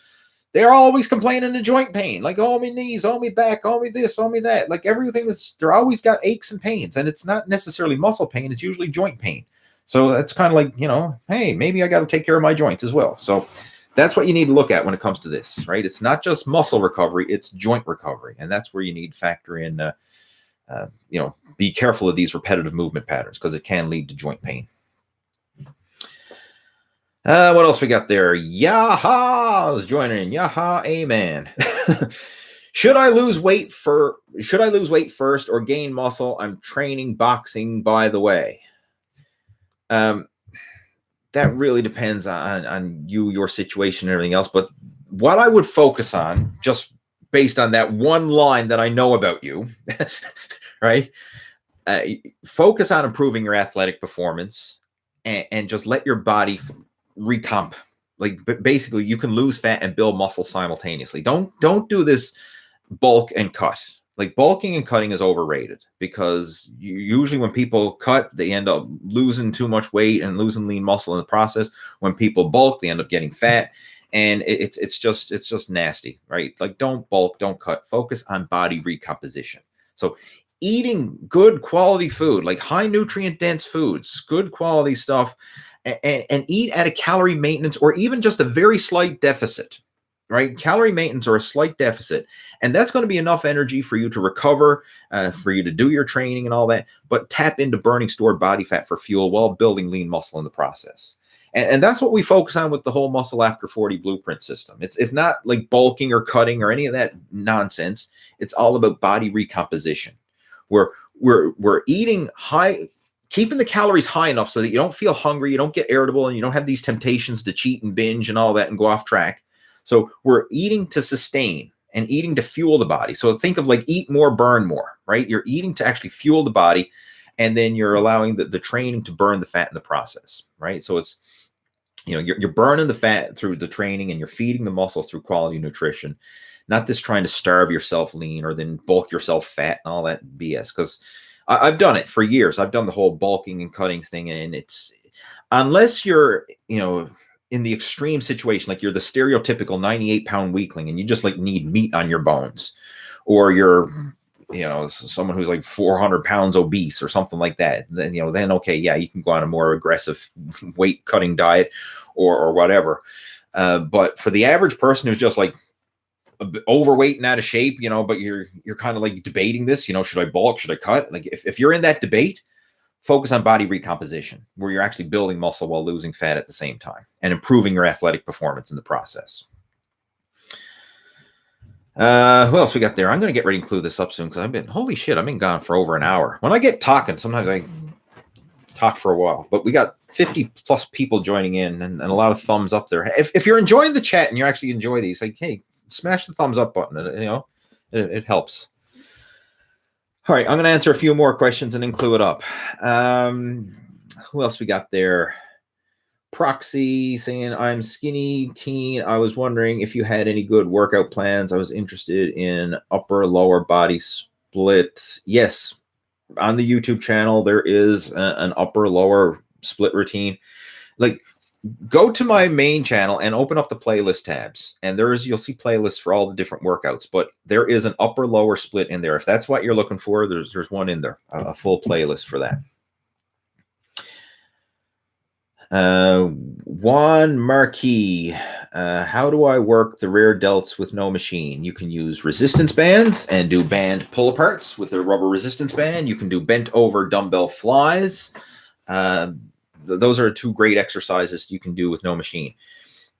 Speaker 1: they're always complaining of joint pain. Like, oh, my knees, oh, my back, oh, me this, oh, me that. Like, everything they're always got aches and pains, and it's not necessarily muscle pain. It's usually joint pain. So that's kind of like, hey, maybe I got to take care of my joints as well. So that's what you need to look at when it comes to this, right? It's not just muscle recovery, it's joint recovery. And that's where you need to factor in, be careful of these repetitive movement patterns, because it can lead to joint pain. What else we got there? Yaha is joining in. Yaha, amen. Should I lose weight first or gain muscle? I'm training boxing, by the way. That really depends on you, your situation, and everything else. But what I would focus on, just based on that one line that I know about you, right? Focus on improving your athletic performance, and just let your body recomp. Like, basically, you can lose fat and build muscle simultaneously. Don't do this bulk and cut. Like, bulking and cutting is overrated, because usually when people cut, they end up losing too much weight and losing lean muscle in the process. When people bulk, they end up getting fat, and it's just nasty, right? Like, don't bulk, don't cut. Focus on body recomposition. So eating good quality food, like high nutrient dense foods, good quality stuff, and eat at a calorie maintenance or even just a very slight deficit. Right? Calorie maintenance or a slight deficit. And that's going to be enough energy for you to recover, for you to do your training and all that, but tap into burning stored body fat for fuel while building lean muscle in the process. And that's what we focus on with the whole Muscle After 40 blueprint system. It's not like bulking or cutting or any of that nonsense. It's all about body recomposition. We're eating high, keeping the calories high enough so that you don't feel hungry, you don't get irritable, and you don't have these temptations to cheat and binge and all that and go off track. So we're eating to sustain and eating to fuel the body. So think of like eat more, burn more, right? You're eating to actually fuel the body, and then you're allowing the training to burn the fat in the process, right? So it's, you're burning the fat through the training, and you're feeding the muscle through quality nutrition, not this trying to starve yourself lean or then bulk yourself fat and all that BS. Because I've done it for years. I've done the whole bulking and cutting thing, and it's, unless you're, in the extreme situation, like you're the stereotypical 98-pound weakling and you just like need meat on your bones, or you're, someone who's like 400 pounds obese or something like that, then okay, yeah, you can go on a more aggressive weight cutting diet or whatever. But for the average person who's just like overweight and out of shape, but you're kind of like debating this, should I bulk, should I cut? Like, if you're in that debate, focus on body recomposition, where you're actually building muscle while losing fat at the same time and improving your athletic performance in the process. Who else we got there? I'm going to get ready to include this up soon, because holy shit, I've been gone for over an hour. When I get talking, sometimes I talk for a while. But we got 50 plus people joining in and a lot of thumbs up there. If you're enjoying the chat and you actually enjoy these, like, hey, smash the thumbs up button. It helps. All right, I'm going to answer a few more questions and then clue it up. Who else we got there? Proxy saying, I'm skinny teen. I was wondering if you had any good workout plans. I was interested in upper lower body split. Yes, on the YouTube channel, there is an upper lower split routine. Like, go to my main channel and open up the playlist tabs, and you'll see playlists for all the different workouts, but there is an upper lower split in there. If that's what you're looking for, there's one in there, a full playlist for that. Juan Marquis, how do I work the rear delts with no machine? You can use resistance bands and do band pull aparts with a rubber resistance band. You can do bent over dumbbell flies. Those are two great exercises you can do with no machine.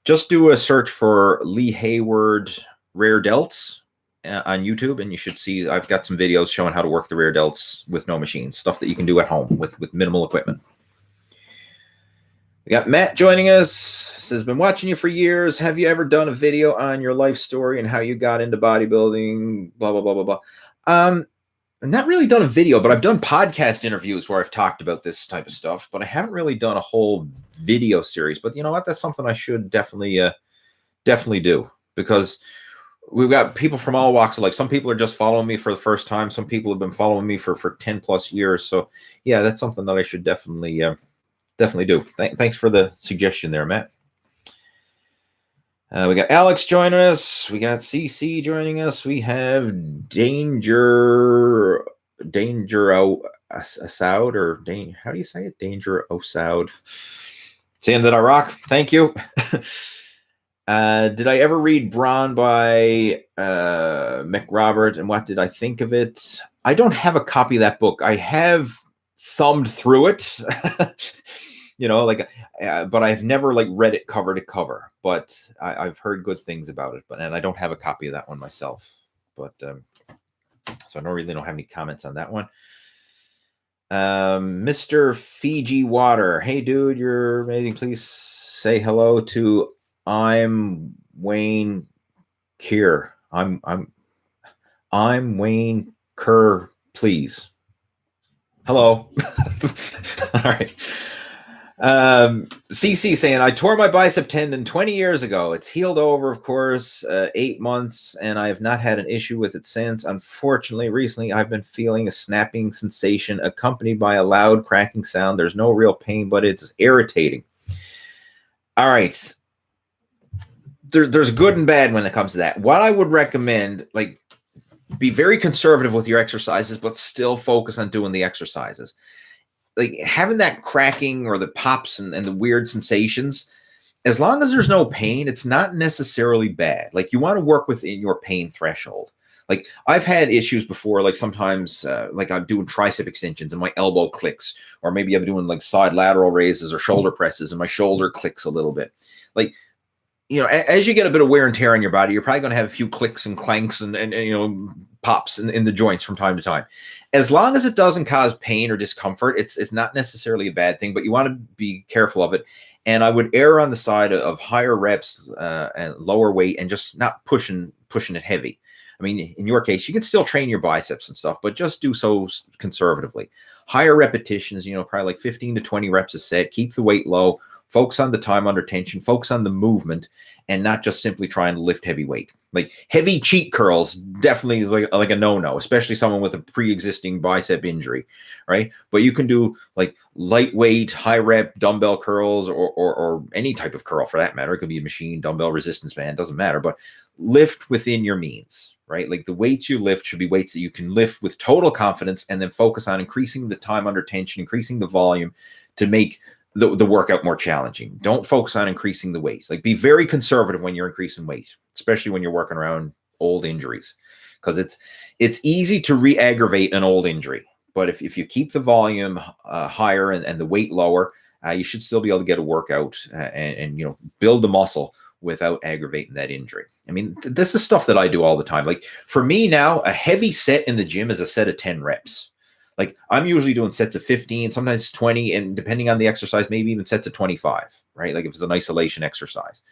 Speaker 1: Just do a search for Lee Hayward rear delts on YouTube, and you should see I've got some videos showing how to work the rear delts with no machine, stuff that you can do at home with minimal equipment. We got Matt joining us. Says, been watching you for years. Have you ever done a video on your life story and how you got into bodybuilding? Blah, blah, blah, blah, blah. I've not really done a video, but I've done podcast interviews where I've talked about this type of stuff, but I haven't really done a whole video series. But you know what? That's something I should definitely do, because we've got people from all walks of life. Some people are just following me for the first time. Some people have been following me for 10 plus years. So yeah, that's something that I should definitely do. Thanks for the suggestion there, Matt. We got Alex joining us. We got CC joining us. We have Danger Osaud, or how do you say it? Danger Osaud. Saying that I rock. Thank you. Did I ever read Brawn by McRobert, and what did I think of it? I don't have a copy of that book. I have thumbed through it. But I've never read it cover to cover, but I've heard good things about it, and I don't have a copy of that one myself, but so I don't have any comments on that one. Mr. Fiji Water. Hey dude, you're amazing. Please say hello to I'm Wayne Keir. I'm Wayne Kerr, please. Hello. All right. CC saying, I tore my bicep tendon 20 years ago. It's healed over, of course, 8 months, and I have not had an issue with it since. Unfortunately, recently I've been feeling a snapping sensation accompanied by a loud cracking sound. There's no real pain, but it's irritating. All right. There's good and bad when it comes to that. What I would recommend, be very conservative with your exercises, but still focus on doing the exercises. Having that cracking or the pops and the weird sensations, as long as there's no pain, it's not necessarily bad. You want to work within your pain threshold. I've had issues before, sometimes I'm doing tricep extensions and my elbow clicks, or maybe I'm doing side lateral raises or shoulder presses and my shoulder clicks a little bit. As you get a bit of wear and tear on your body, you're probably going to have a few clicks and clanks and pops in the joints from time to time. As long as it doesn't cause pain or discomfort, it's not necessarily a bad thing, but you want to be careful of it. And I would err on the side of higher reps and lower weight, and just not pushing it heavy. I mean, in your case, you can still train your biceps and stuff, but just do so conservatively. Higher repetitions, probably 15 to 20 reps a set. Keep the weight low. Focus on the time under tension, focus on the movement, and not just simply trying to lift heavy weight. Heavy cheat curls, definitely like a no-no, especially someone with a pre-existing bicep injury, right? But you can do lightweight, high rep dumbbell curls, or any type of curl for that matter. It could be a machine, dumbbell, resistance band, doesn't matter, but lift within your means, right? The weights you lift should be weights that you can lift with total confidence, and then focus on increasing the time under tension, increasing the volume to make the workout more challenging. Don't focus on increasing the weight. Be very conservative when you're increasing weight, especially when you're working around old injuries, because it's easy to re-aggravate an old injury. But if you keep the volume higher and the weight lower, you should still be able to get a workout and build the muscle without aggravating that injury. I mean, this is stuff that I do all the time. For me now, a heavy set in the gym is a set of 10 reps. Like I'm usually doing sets of 15, sometimes 20, and depending on the exercise, maybe even sets of 25, right? Like if it's an isolation exercise.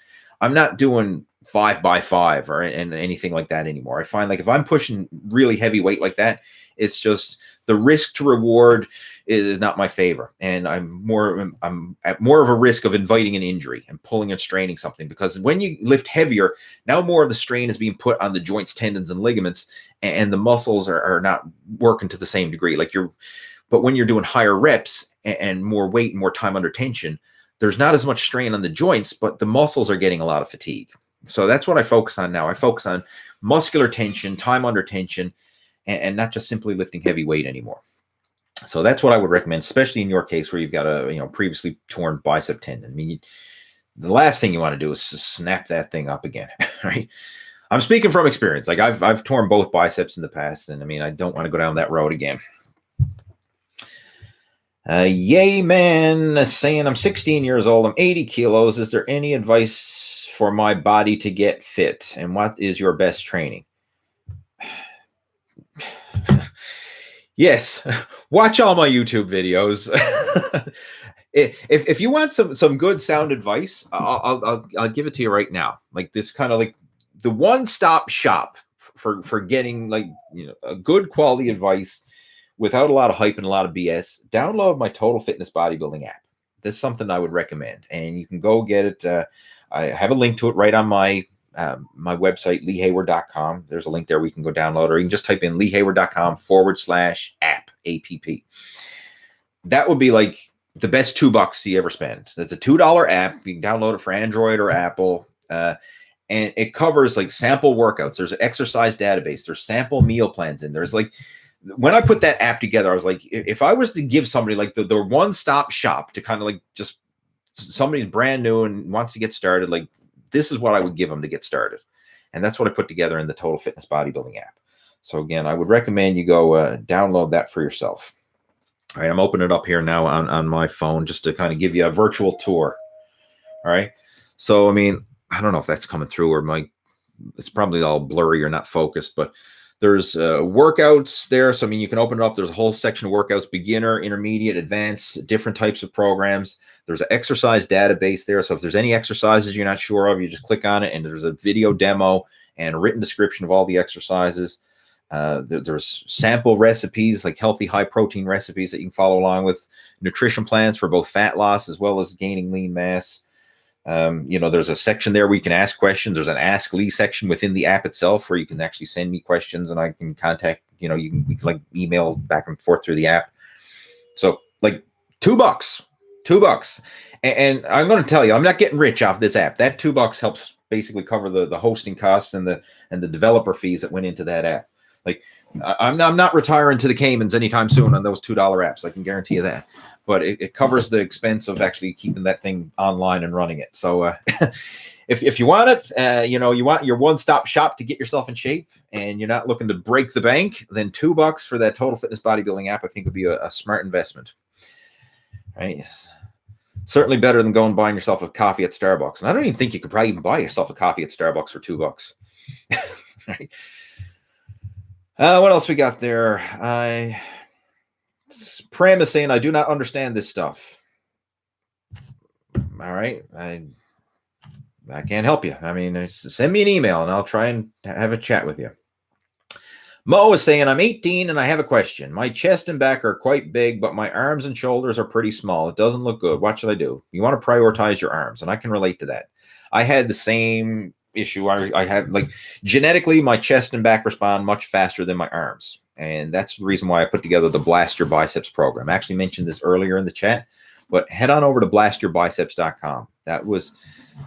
Speaker 1: I'm not doing 5x5 or and anything like that anymore. I find like if I'm pushing really heavy weight like that, it's just the risk to reward is not my favor. And I'm at more of a risk of inviting an injury and pulling and straining something, because when you lift heavier, now more of the strain is being put on the joints, tendons, and ligaments, and the muscles are not working to the same degree. But when you're doing higher reps and more weight and more time under tension, there's not as much strain on the joints, but the muscles are getting a lot of fatigue. So that's what I focus on now. I focus on muscular tension, time under tension, and not just simply lifting heavy weight anymore. So that's what I would recommend, especially in your case where you've got a previously torn bicep tendon. I mean, the last thing you want to do is just snap that thing up again, right? I'm speaking from experience. Like I've torn both biceps in the past, and I mean, I don't want to go down that road again. Yay man saying, I'm 16 years old, I'm 80 kilos. Is there any advice for my body to get fit? And what is your best training? Yes, watch all my YouTube videos. If you want some good sound advice, I'll give it to you right now. Like this kind of like the one-stop shop for getting like a good quality advice without a lot of hype and a lot of BS. Download my Total Fitness Bodybuilding app. That's something I would recommend, and you can go get it. I have a link to it right on my website, leehayward.com. There's a link there where you can go download, or you can just type in leehayward.com/app, APP. That would be like the best $2 you ever spend. That's a $2 app. You can download it for Android or Apple. And it covers like sample workouts. There's an exercise database. There's sample meal plans in there. There's like, when I put that app together, I was like, if I was to give somebody like the one-stop shop to kind of like just somebody's brand new and wants to get started, like this is what I would give them to get started. And that's what I put together in the Total Fitness Bodybuilding app. So again, I would recommend you go download that for yourself. All right, I'm opening it up here now on my phone just to kind of give you a virtual tour. All right. So, I mean, I don't know if that's coming through or it's probably all blurry or not focused, but there's workouts there. So, I mean, you can open it up. There's a whole section of workouts, beginner, intermediate, advanced, different types of programs. There's an exercise database there. So if there's any exercises you're not sure of, you just click on it and there's a video demo and a written description of all the exercises. There's sample recipes, like healthy, high protein recipes that you can follow along with, nutrition plans for both fat loss as well as gaining lean mass. There's a section there where you can ask questions. There's an Ask Lee section within the app itself where you can actually send me questions and I can contact, we can like email back and forth through the app. So like $2. And I'm going to tell you, I'm not getting rich off this app. That $2 helps basically cover the hosting costs and the developer fees that went into that app. Like I'm not retiring to the Caymans anytime soon on those $2 apps. I can guarantee you that. But it covers the expense of actually keeping that thing online and running it. So if you want it, you want your one-stop shop to get yourself in shape and you're not looking to break the bank, then $2 for that Total Fitness Bodybuilding app, I think would be a smart investment. Right? Certainly better than going and buying yourself a coffee at Starbucks. And I don't even think you could probably even buy yourself a coffee at Starbucks for $2. Right? What else we got there? Pram is saying, I do not understand this stuff. All right. I can't help you. I mean, send me an email and I'll try and have a chat with you. Mo is saying, I'm 18 and I have a question. My chest and back are quite big, but my arms and shoulders are pretty small. It doesn't look good. What should I do? You want to prioritize your arms, and I can relate to that. I had the same issue. I have, like, genetically, my chest and back respond much faster than my arms. And that's the reason why I put together the Blast Your Biceps program. I actually mentioned this earlier in the chat, but head on over to blastyourbiceps.com.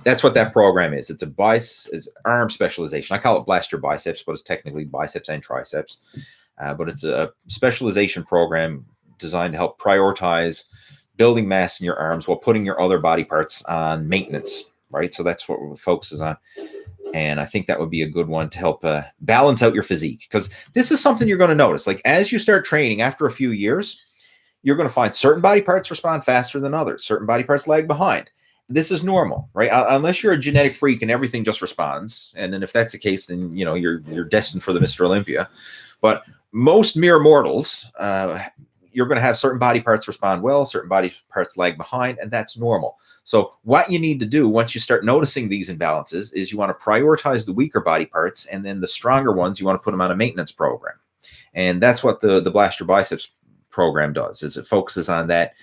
Speaker 1: That's what that program is. It's it's arm specialization. I call it Blast Your Biceps, but it's technically biceps and triceps. But it's a specialization program designed to help prioritize building mass in your arms while putting your other body parts on maintenance, right? So that's what it focuses on. And I think that would be a good one to help balance out your physique, because this is something you're going to notice. Like, as you start training after a few years, you're going to find certain body parts respond faster than others. Certain body parts lag behind. This is normal, right? Unless you're a genetic freak and everything just responds. And then if that's the case, then, you're destined for the Mr. Olympia. But most mere mortals you're going to have certain body parts respond well, certain body parts lag behind, and that's normal. So what you need to do once you start noticing these imbalances is you want to prioritize the weaker body parts, and then the stronger ones, you want to put them on a maintenance program. And that's what the Blast Your Biceps program does, is it focuses on that,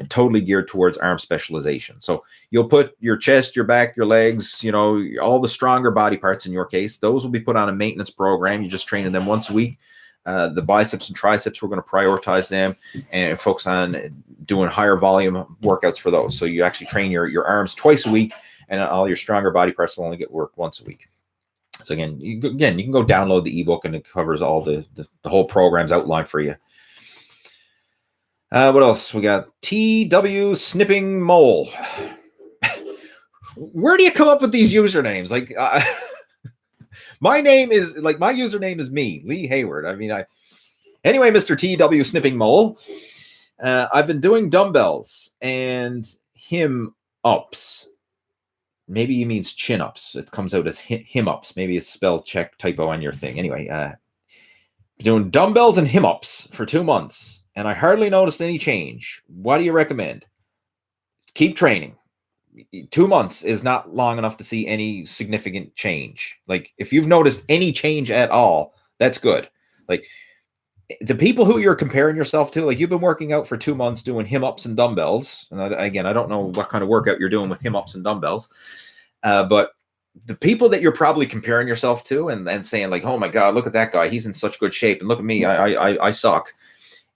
Speaker 1: totally geared towards arm specialization. So you'll put your chest, your back, your legs, you know, all the stronger body parts in your case, those will be put on a maintenance program. You're just training them once a week. The biceps and triceps, we're going to prioritize them and focus on doing higher volume workouts for those. So you actually train your arms twice a week, and all your stronger body parts will only get worked once a week. So again, you can go download the ebook, and it covers all the whole program's outlined for you. What else? We got TW Snipping Mole. Where do you come up with these usernames? Like, my username is me, Lee Hayward. I mean, anyway, Mr. TW Snipping Mole. I've been doing dumbbells and him ups. Maybe he means chin ups. It comes out as him ups. Maybe a spell check typo on your thing. Anyway, doing dumbbells and him ups for 2 months, and I hardly noticed any change. What do you recommend? Keep training. 2 months is not long enough to see any significant change. Like, if you've noticed any change at all, that's good. Like, the people who you're comparing yourself to, like, you've been working out for 2 months doing him ups and dumbbells. And again, I don't know what kind of workout you're doing with him ups and dumbbells, but the people that you're probably comparing yourself to and saying like, oh my God, look at that guy, he's in such good shape, and look at me, I suck.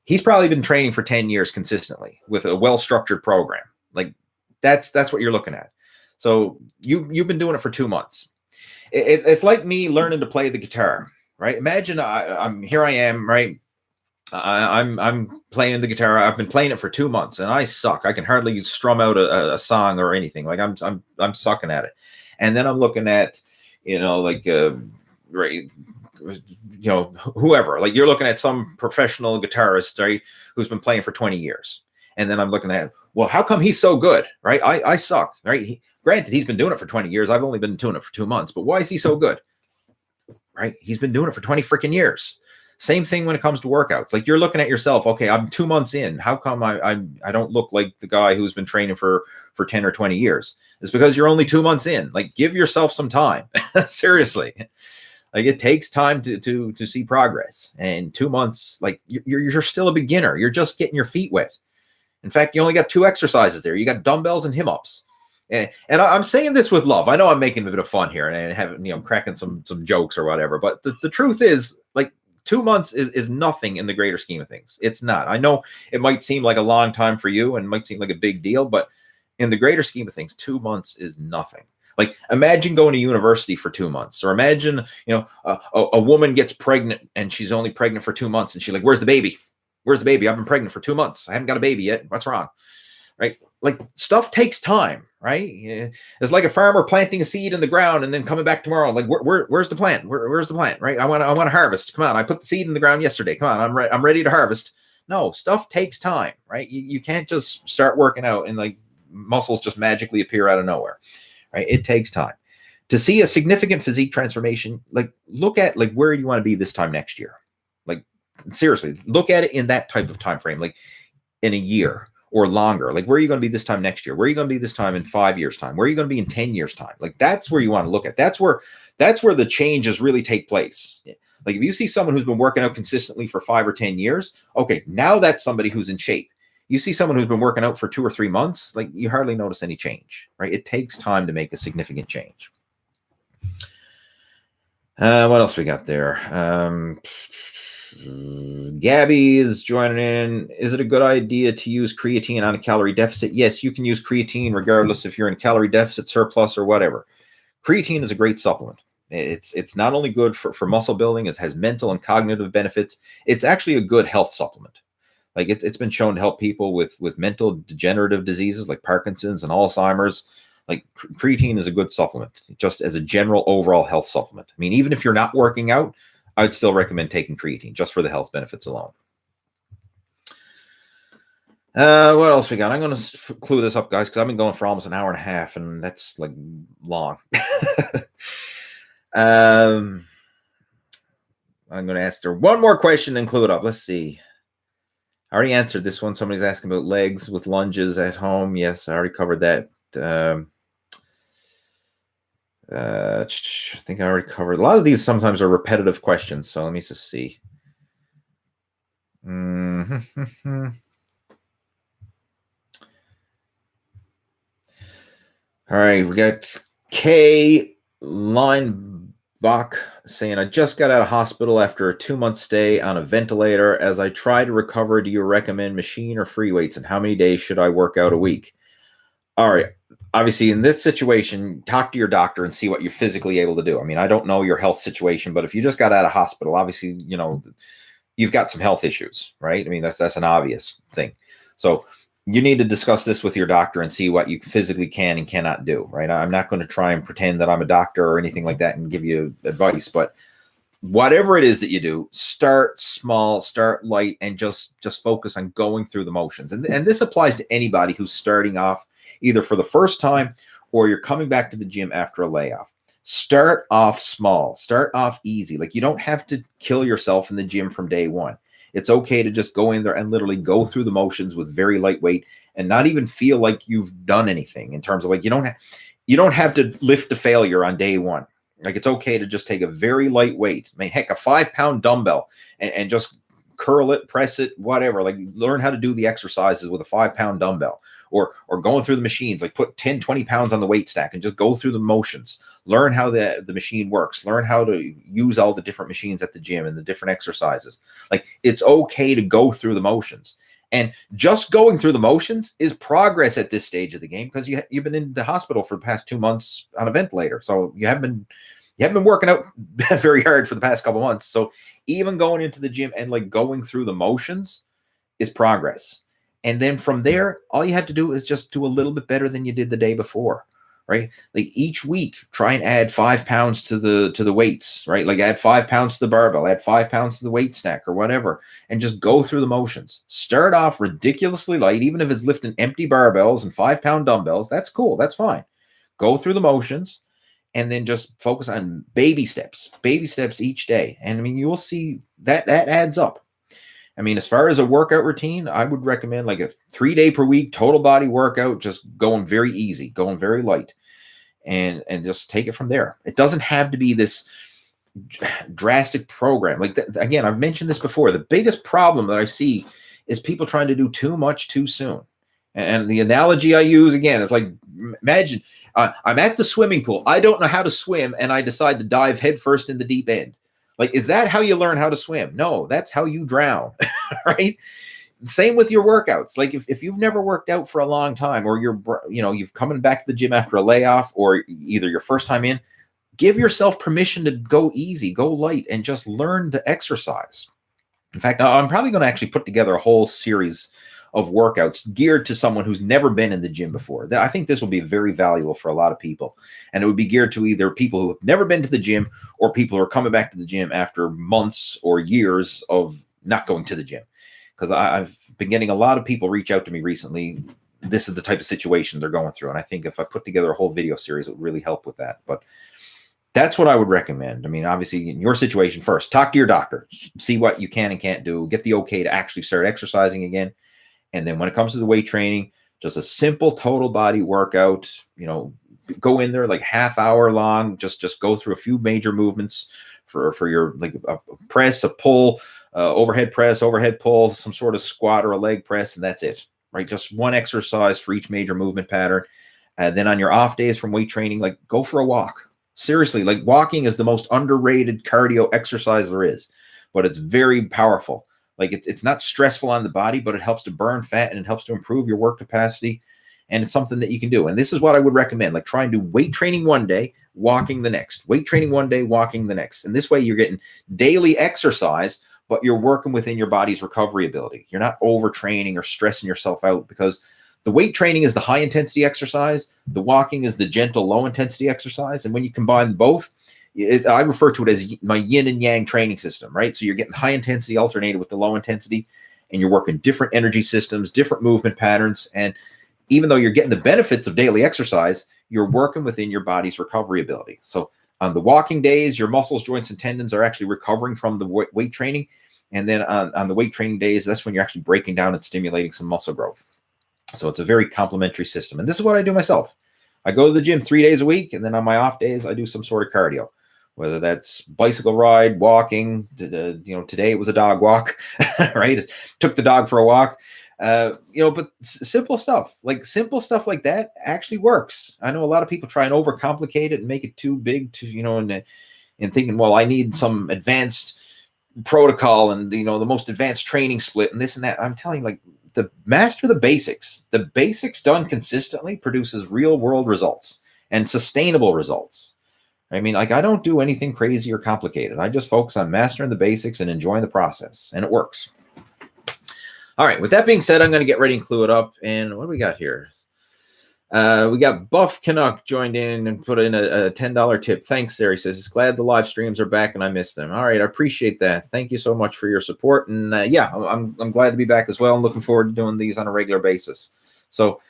Speaker 1: He's probably been training for 10 years consistently with a well-structured program. Like, that's what you're looking at. So you've been doing it for 2 months. It's like me learning to play the guitar, right? Imagine I'm playing the guitar. I've been playing it for 2 months, and I suck. I can hardly strum out a song or anything. Like, I'm sucking at it. And then I'm looking at, whoever. Like, you're looking at some professional guitarist, right, who's been playing for 20 years. And then I'm looking at, well, how come he's so good, right? I suck, right? Granted, he's been doing it for 20 years. I've only been doing it for 2 months. But why is he so good, right? He's been doing it for 20 freaking years. Same thing when it comes to workouts. Like, you're looking at yourself, okay, I'm 2 months in. How come I don't look like the guy who's been training for 10 or 20 years? It's because you're only 2 months in. Like, give yourself some time. Seriously. Like, it takes time to see progress. And 2 months, like, you're still a beginner. You're just getting your feet wet. In fact, you only got 2 exercises there. You got dumbbells and him ups. And I'm saying this with love. I know I'm making a bit of fun here and having, cracking some jokes or whatever. But the truth is, like, 2 months is nothing in the greater scheme of things. It's not. I know it might seem like a long time for you and might seem like a big deal, but in the greater scheme of things, 2 months is nothing. Like, imagine going to university for 2 months, or imagine, a woman gets pregnant and she's only pregnant for 2 months, and she's like, where's the baby? Where's the baby? I've been pregnant for 2 months. I haven't got a baby yet. What's wrong? Right? Like, stuff takes time, right? It's like a farmer planting a seed in the ground and then coming back tomorrow. Like, where's the plant? Where's the plant? Right? I want to harvest. Come on. I put the seed in the ground yesterday. Come on. I'm ready to harvest. No, stuff takes time, right? You can't just start working out and like muscles just magically appear out of nowhere, right? It takes time to see a significant physique transformation. Like, look at like where you want to be this time next year. Like, seriously, look at it in that type of time frame, like in a year or longer. Like, where are you going to be this time next year? Where are you going to be this time in 5 years' time? Where are you going to be in 10 years' time? Like, that's where you want to look at. That's where the changes really take place. Like, if you see someone who's been working out consistently for 5 or 10 years, okay, now that's somebody who's in shape. You see someone who's been working out for 2 or 3 months, like, you hardly notice any change, right? It takes time to make a significant change. What else we got there? Gabby is joining in. Is it a good idea to use creatine on a calorie deficit? Yes, you can use creatine regardless if you're in calorie deficit, surplus, or whatever. Creatine is a great supplement. It's not only good for muscle building, it has mental and cognitive benefits. It's actually a good health supplement. Like, it's been shown to help people with mental degenerative diseases like Parkinson's and Alzheimer's. Like, creatine is a good supplement, just as a general overall health supplement. I mean, even if you're not working out, I'd still recommend taking creatine just for the health benefits alone. What else we got? I'm going to clue this up, guys, because I've been going for almost an hour and a half, and that's like long. I'm going to ask her one more question and clue it up. Let's see. I already answered this one. Somebody's asking about legs with lunges at home. Yes, I already covered that. I think I already covered. A lot of these sometimes are repetitive questions, so let me just see. Mm-hmm. All right, we got K Linebach saying, I just got out of hospital after a 2-month stay on a ventilator. As I try to recover, do you recommend machine or free weights, and how many days should I work out a week? All right. Obviously, in this situation, talk to your doctor and see what you're physically able to do. I mean, I don't know your health situation, but if you just got out of hospital, obviously, you know, you've got some health issues, right? I mean, that's an obvious thing. So you need to discuss this with your doctor and see what you physically can and cannot do, right? I'm not going to try and pretend that I'm a doctor or anything like that and give you advice, but whatever it is that you do, start small, start light, and just focus on going through the motions. And this applies to anybody who's starting off either for the first time or you're coming back to the gym after a layoff. Start off small, start off easy. Like, you don't have to kill yourself in the gym from day one. It's okay to just go in there and literally go through the motions with very lightweight and not even feel like you've done anything in terms of, like, you don't have to lift to failure on day one. Like, it's okay to just take a very light weight. I mean, heck, a 5-pound dumbbell and just curl it, press it, whatever. Like, learn how to do the exercises with a 5-pound dumbbell, or going through the machines. Like, put 10, 20 pounds on the weight stack and just go through the motions. Learn how the machine works. Learn how to use all the different machines at the gym and the different exercises. Like, it's okay to go through the motions. And just going through the motions is progress at this stage of the game, because you've been in the hospital for the past 2 months on a ventilator. So you haven't been working out very hard for the past couple months. So even going into the gym and like going through the motions is progress. And then from there, all you have to do is just do a little bit better than you did the day before, right? Like, each week, try and add 5 pounds to the weights, right? Like, add 5 pounds to the barbell, add 5 pounds to the weight stack or whatever, and just go through the motions. Start off ridiculously light, even if it's lifting empty barbells and 5-pound dumbbells. That's cool. That's fine. Go through the motions. And then just focus on baby steps each day. And I mean, you will see that adds up. I mean, as far as a workout routine, I would recommend like a 3-day per week total body workout, just going very easy, going very light, and just take it from there. It doesn't have to be this drastic program. Like, again, I've mentioned this before. The biggest problem that I see is people trying to do too much too soon. And the analogy I use, again, is like, imagine I'm at the swimming pool. I don't know how to swim, and I decide to dive headfirst in the deep end. Like, is that how you learn how to swim? No, that's how you drown, right? Same with your workouts. Like, if you've never worked out for a long time, or you've coming back to the gym after a layoff, or either your first time in, give yourself permission to go easy, go light, and just learn to exercise. In fact, I'm probably going to actually put together a whole series of workouts geared to someone who's never been in the gym before. I think this will be very valuable for a lot of people. And it would be geared to either people who have never been to the gym, or people who are coming back to the gym after months or years of not going to the gym. Because I've been getting a lot of people reach out to me recently. This is the type of situation they're going through. And I think if I put together a whole video series, it would really help with that. But that's what I would recommend. I mean, obviously, in your situation, first, talk to your doctor, see what you can and can't do, get the okay to actually start exercising again. And then when it comes to the weight training, just a simple total body workout, go in there like half hour long, just go through a few major movements for your, like, a press, a pull, overhead press, overhead pull, some sort of squat or a leg press, and that's it, right? Just one exercise for each major movement pattern. And then on your off days from weight training, like, go for a walk. Seriously, like, walking is the most underrated cardio exercise there is, but it's very powerful. Like, it's not stressful on the body, but it helps to burn fat and it helps to improve your work capacity. And it's something that you can do. And this is what I would recommend. Like, try and do weight training one day, walking the next. Weight training one day, walking the next. And this way you're getting daily exercise, but you're working within your body's recovery ability. You're not overtraining or stressing yourself out, because the weight training is the high intensity exercise. The walking is the gentle, low intensity exercise. And when you combine both, I refer to it as my yin and yang training system, right? So you're getting high intensity alternated with the low intensity, and you're working different energy systems, different movement patterns. And even though you're getting the benefits of daily exercise, you're working within your body's recovery ability. So on the walking days, your muscles, joints, and tendons are actually recovering from the weight training. And then on the weight training days, that's when you're actually breaking down and stimulating some muscle growth. So it's a very complementary system. And this is what I do myself. I go to the gym 3 days a week, and then on my off days, I do some sort of cardio, whether that's bicycle ride, walking. Today it was a dog walk, right? Took the dog for a walk. But simple stuff like that actually works. I know a lot of people try and overcomplicate it and make it too big and thinking, well, I need some advanced protocol and the most advanced training split and this and that. I'm telling you, like, the master the basics done consistently produces real world results and sustainable results. I mean, like, I don't do anything crazy or complicated. I just focus on mastering the basics and enjoying the process, and it works. All right, with that being said, I'm going to get ready and clue it up. And what do we got here? We got Buff Canuck joined in and put in a $10 tip. Thanks there. He says, glad the live streams are back and I missed them. All right, I appreciate that. Thank you so much for your support. And I'm glad to be back as well. I'm looking forward to doing these on a regular basis. So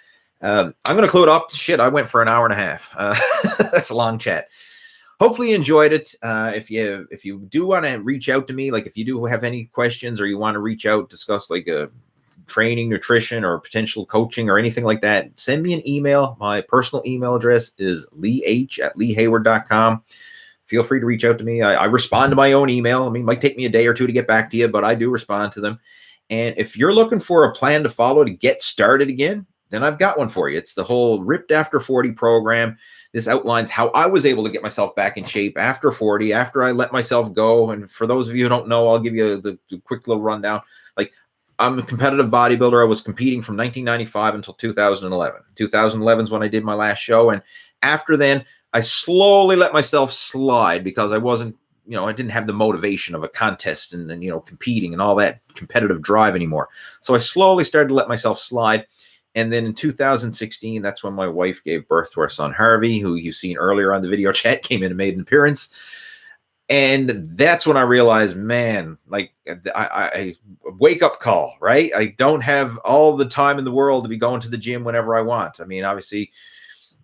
Speaker 1: I'm going to clue it up. Shit, I went for an hour and a half. That's a long chat. Hopefully you enjoyed it. If you do want to reach out to me, like if you do have any questions or you want to reach out, discuss like a training, nutrition, or potential coaching or anything like that, send me an email. My personal email address is leeh@leehayward.com. Feel free to reach out to me. I respond to my own email. I mean, it might take me a day or two to get back to you, but I do respond to them. And if you're looking for a plan to follow to get started again, then I've got one for you. It's the whole Ripped After 40 program. This outlines how I was able to get myself back in shape after 40, after I let myself go. And for those of you who don't know, I'll give you the quick little rundown. Like, I'm a competitive bodybuilder. I was competing from 1995 until 2011. 2011 is when I did my last show. And after then, I slowly let myself slide because I wasn't, I didn't have the motivation of a contest and competing and all that competitive drive anymore. So I slowly started to let myself slide. And then in 2016, that's when my wife gave birth to our son, Harvey, who you've seen earlier on the video chat, came in and made an appearance. And that's when I realized, man, like I wake up call, right? I don't have all the time in the world to be going to the gym whenever I want. I mean, obviously,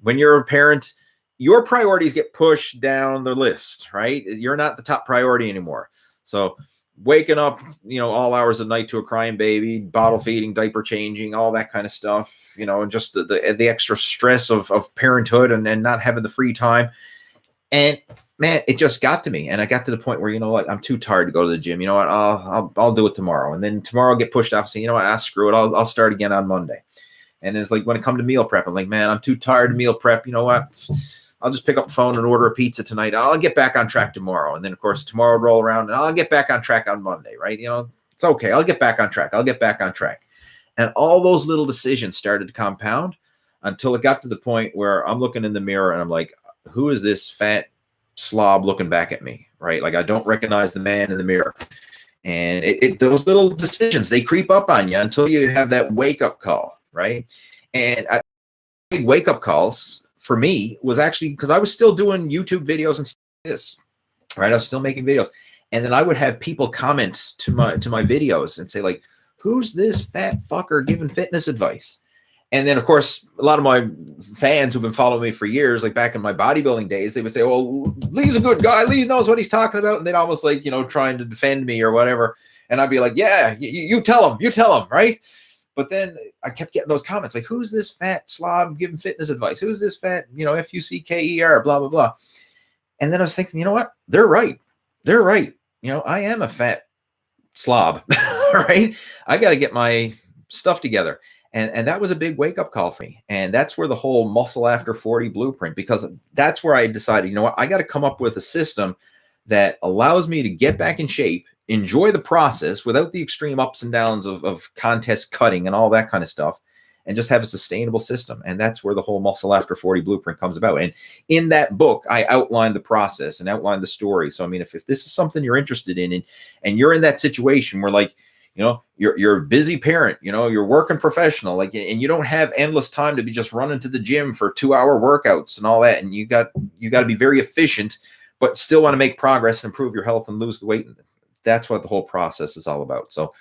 Speaker 1: when you're a parent, your priorities get pushed down the list, right? You're not the top priority anymore. So waking up, all hours of night to a crying baby, bottle feeding, diaper changing, all that kind of stuff, and just the extra stress of parenthood and not having the free time. And man, it just got to me. And I got to the point where, I'm too tired to go to the gym. You know what? I'll do it tomorrow. And then tomorrow I'll get pushed off. So, screw it. I'll start again on Monday. And it's like when it comes to meal prep, I'm like, man, I'm too tired to meal prep. You know what? I'll just pick up the phone and order a pizza tonight. I'll get back on track tomorrow. And then, of course, tomorrow will roll around and I'll get back on track on Monday, right? It's okay. I'll get back on track. And all those little decisions started to compound until it got to the point where I'm looking in the mirror and I'm like, who is this fat slob looking back at me, right? Like, I don't recognize the man in the mirror. And those little decisions, they creep up on you until you have that wake-up call, right? And big wake-up calls for me was actually because I was still doing YouTube videos and stuff like this, right? I was still making videos. And then I would have people comment to my videos and say, like, who's this fat fucker giving fitness advice? And then, of course, a lot of my fans who've been following me for years, like back in my bodybuilding days, they would say, well, Lee's a good guy. Lee knows what he's talking about. And they'd almost like, trying to defend me or whatever. And I'd be like, yeah, you tell him, right? But then I kept getting those comments like, who's this fat slob giving fitness advice? Who's this fat, FUCKER, blah, blah, blah. And then I was thinking, you know what? They're right. I am a fat slob, right? I got to get my stuff together. And that was a big wake-up call for me. And that's where the whole muscle after 40 blueprint, because that's where I decided, I got to come up with a system that allows me to get back in shape, enjoy the process without the extreme ups and downs of contest cutting and all that kind of stuff, and just have a sustainable system. And that's where the whole muscle after 40 blueprint comes about. And in that book, I outlined the process and outlined the story. So, I mean, if this is something you're interested in and you're in that situation where, like, you're a busy parent, you're working professional, like, and you don't have endless time to be just running to the gym for 2-hour workouts and all that. And you got to be very efficient, but still want to make progress and improve your health and lose the weight. That's what the whole process is all about. So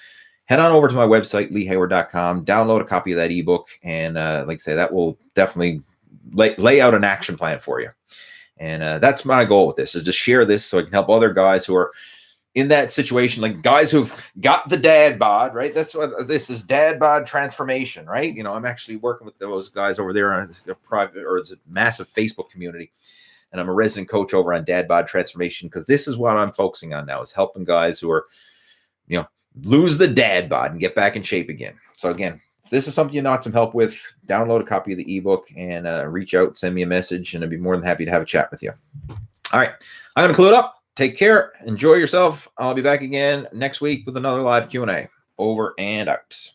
Speaker 1: head on over to my website, leehayward.com, download a copy of that ebook. And like I say, that will definitely lay out an action plan for you. And that's my goal with this, is to share this so I can help other guys who are in that situation, like guys who've got the dad bod, right? That's what this is, dad bod transformation, right? You know, I'm actually working with those guys over there on a private, or it's a massive Facebook community. And I'm a resident coach over on dad bod transformation, because this is what I'm focusing on now, is helping guys who are, you know, lose the dad bod and get back in shape again. So again, if this is something you need some help with, download a copy of the ebook and reach out, send me a message, and I'd be more than happy to have a chat with you. All right, I'm going to clue it up. Take care. Enjoy yourself. I'll be back again next week with another live Q&A. Over and out.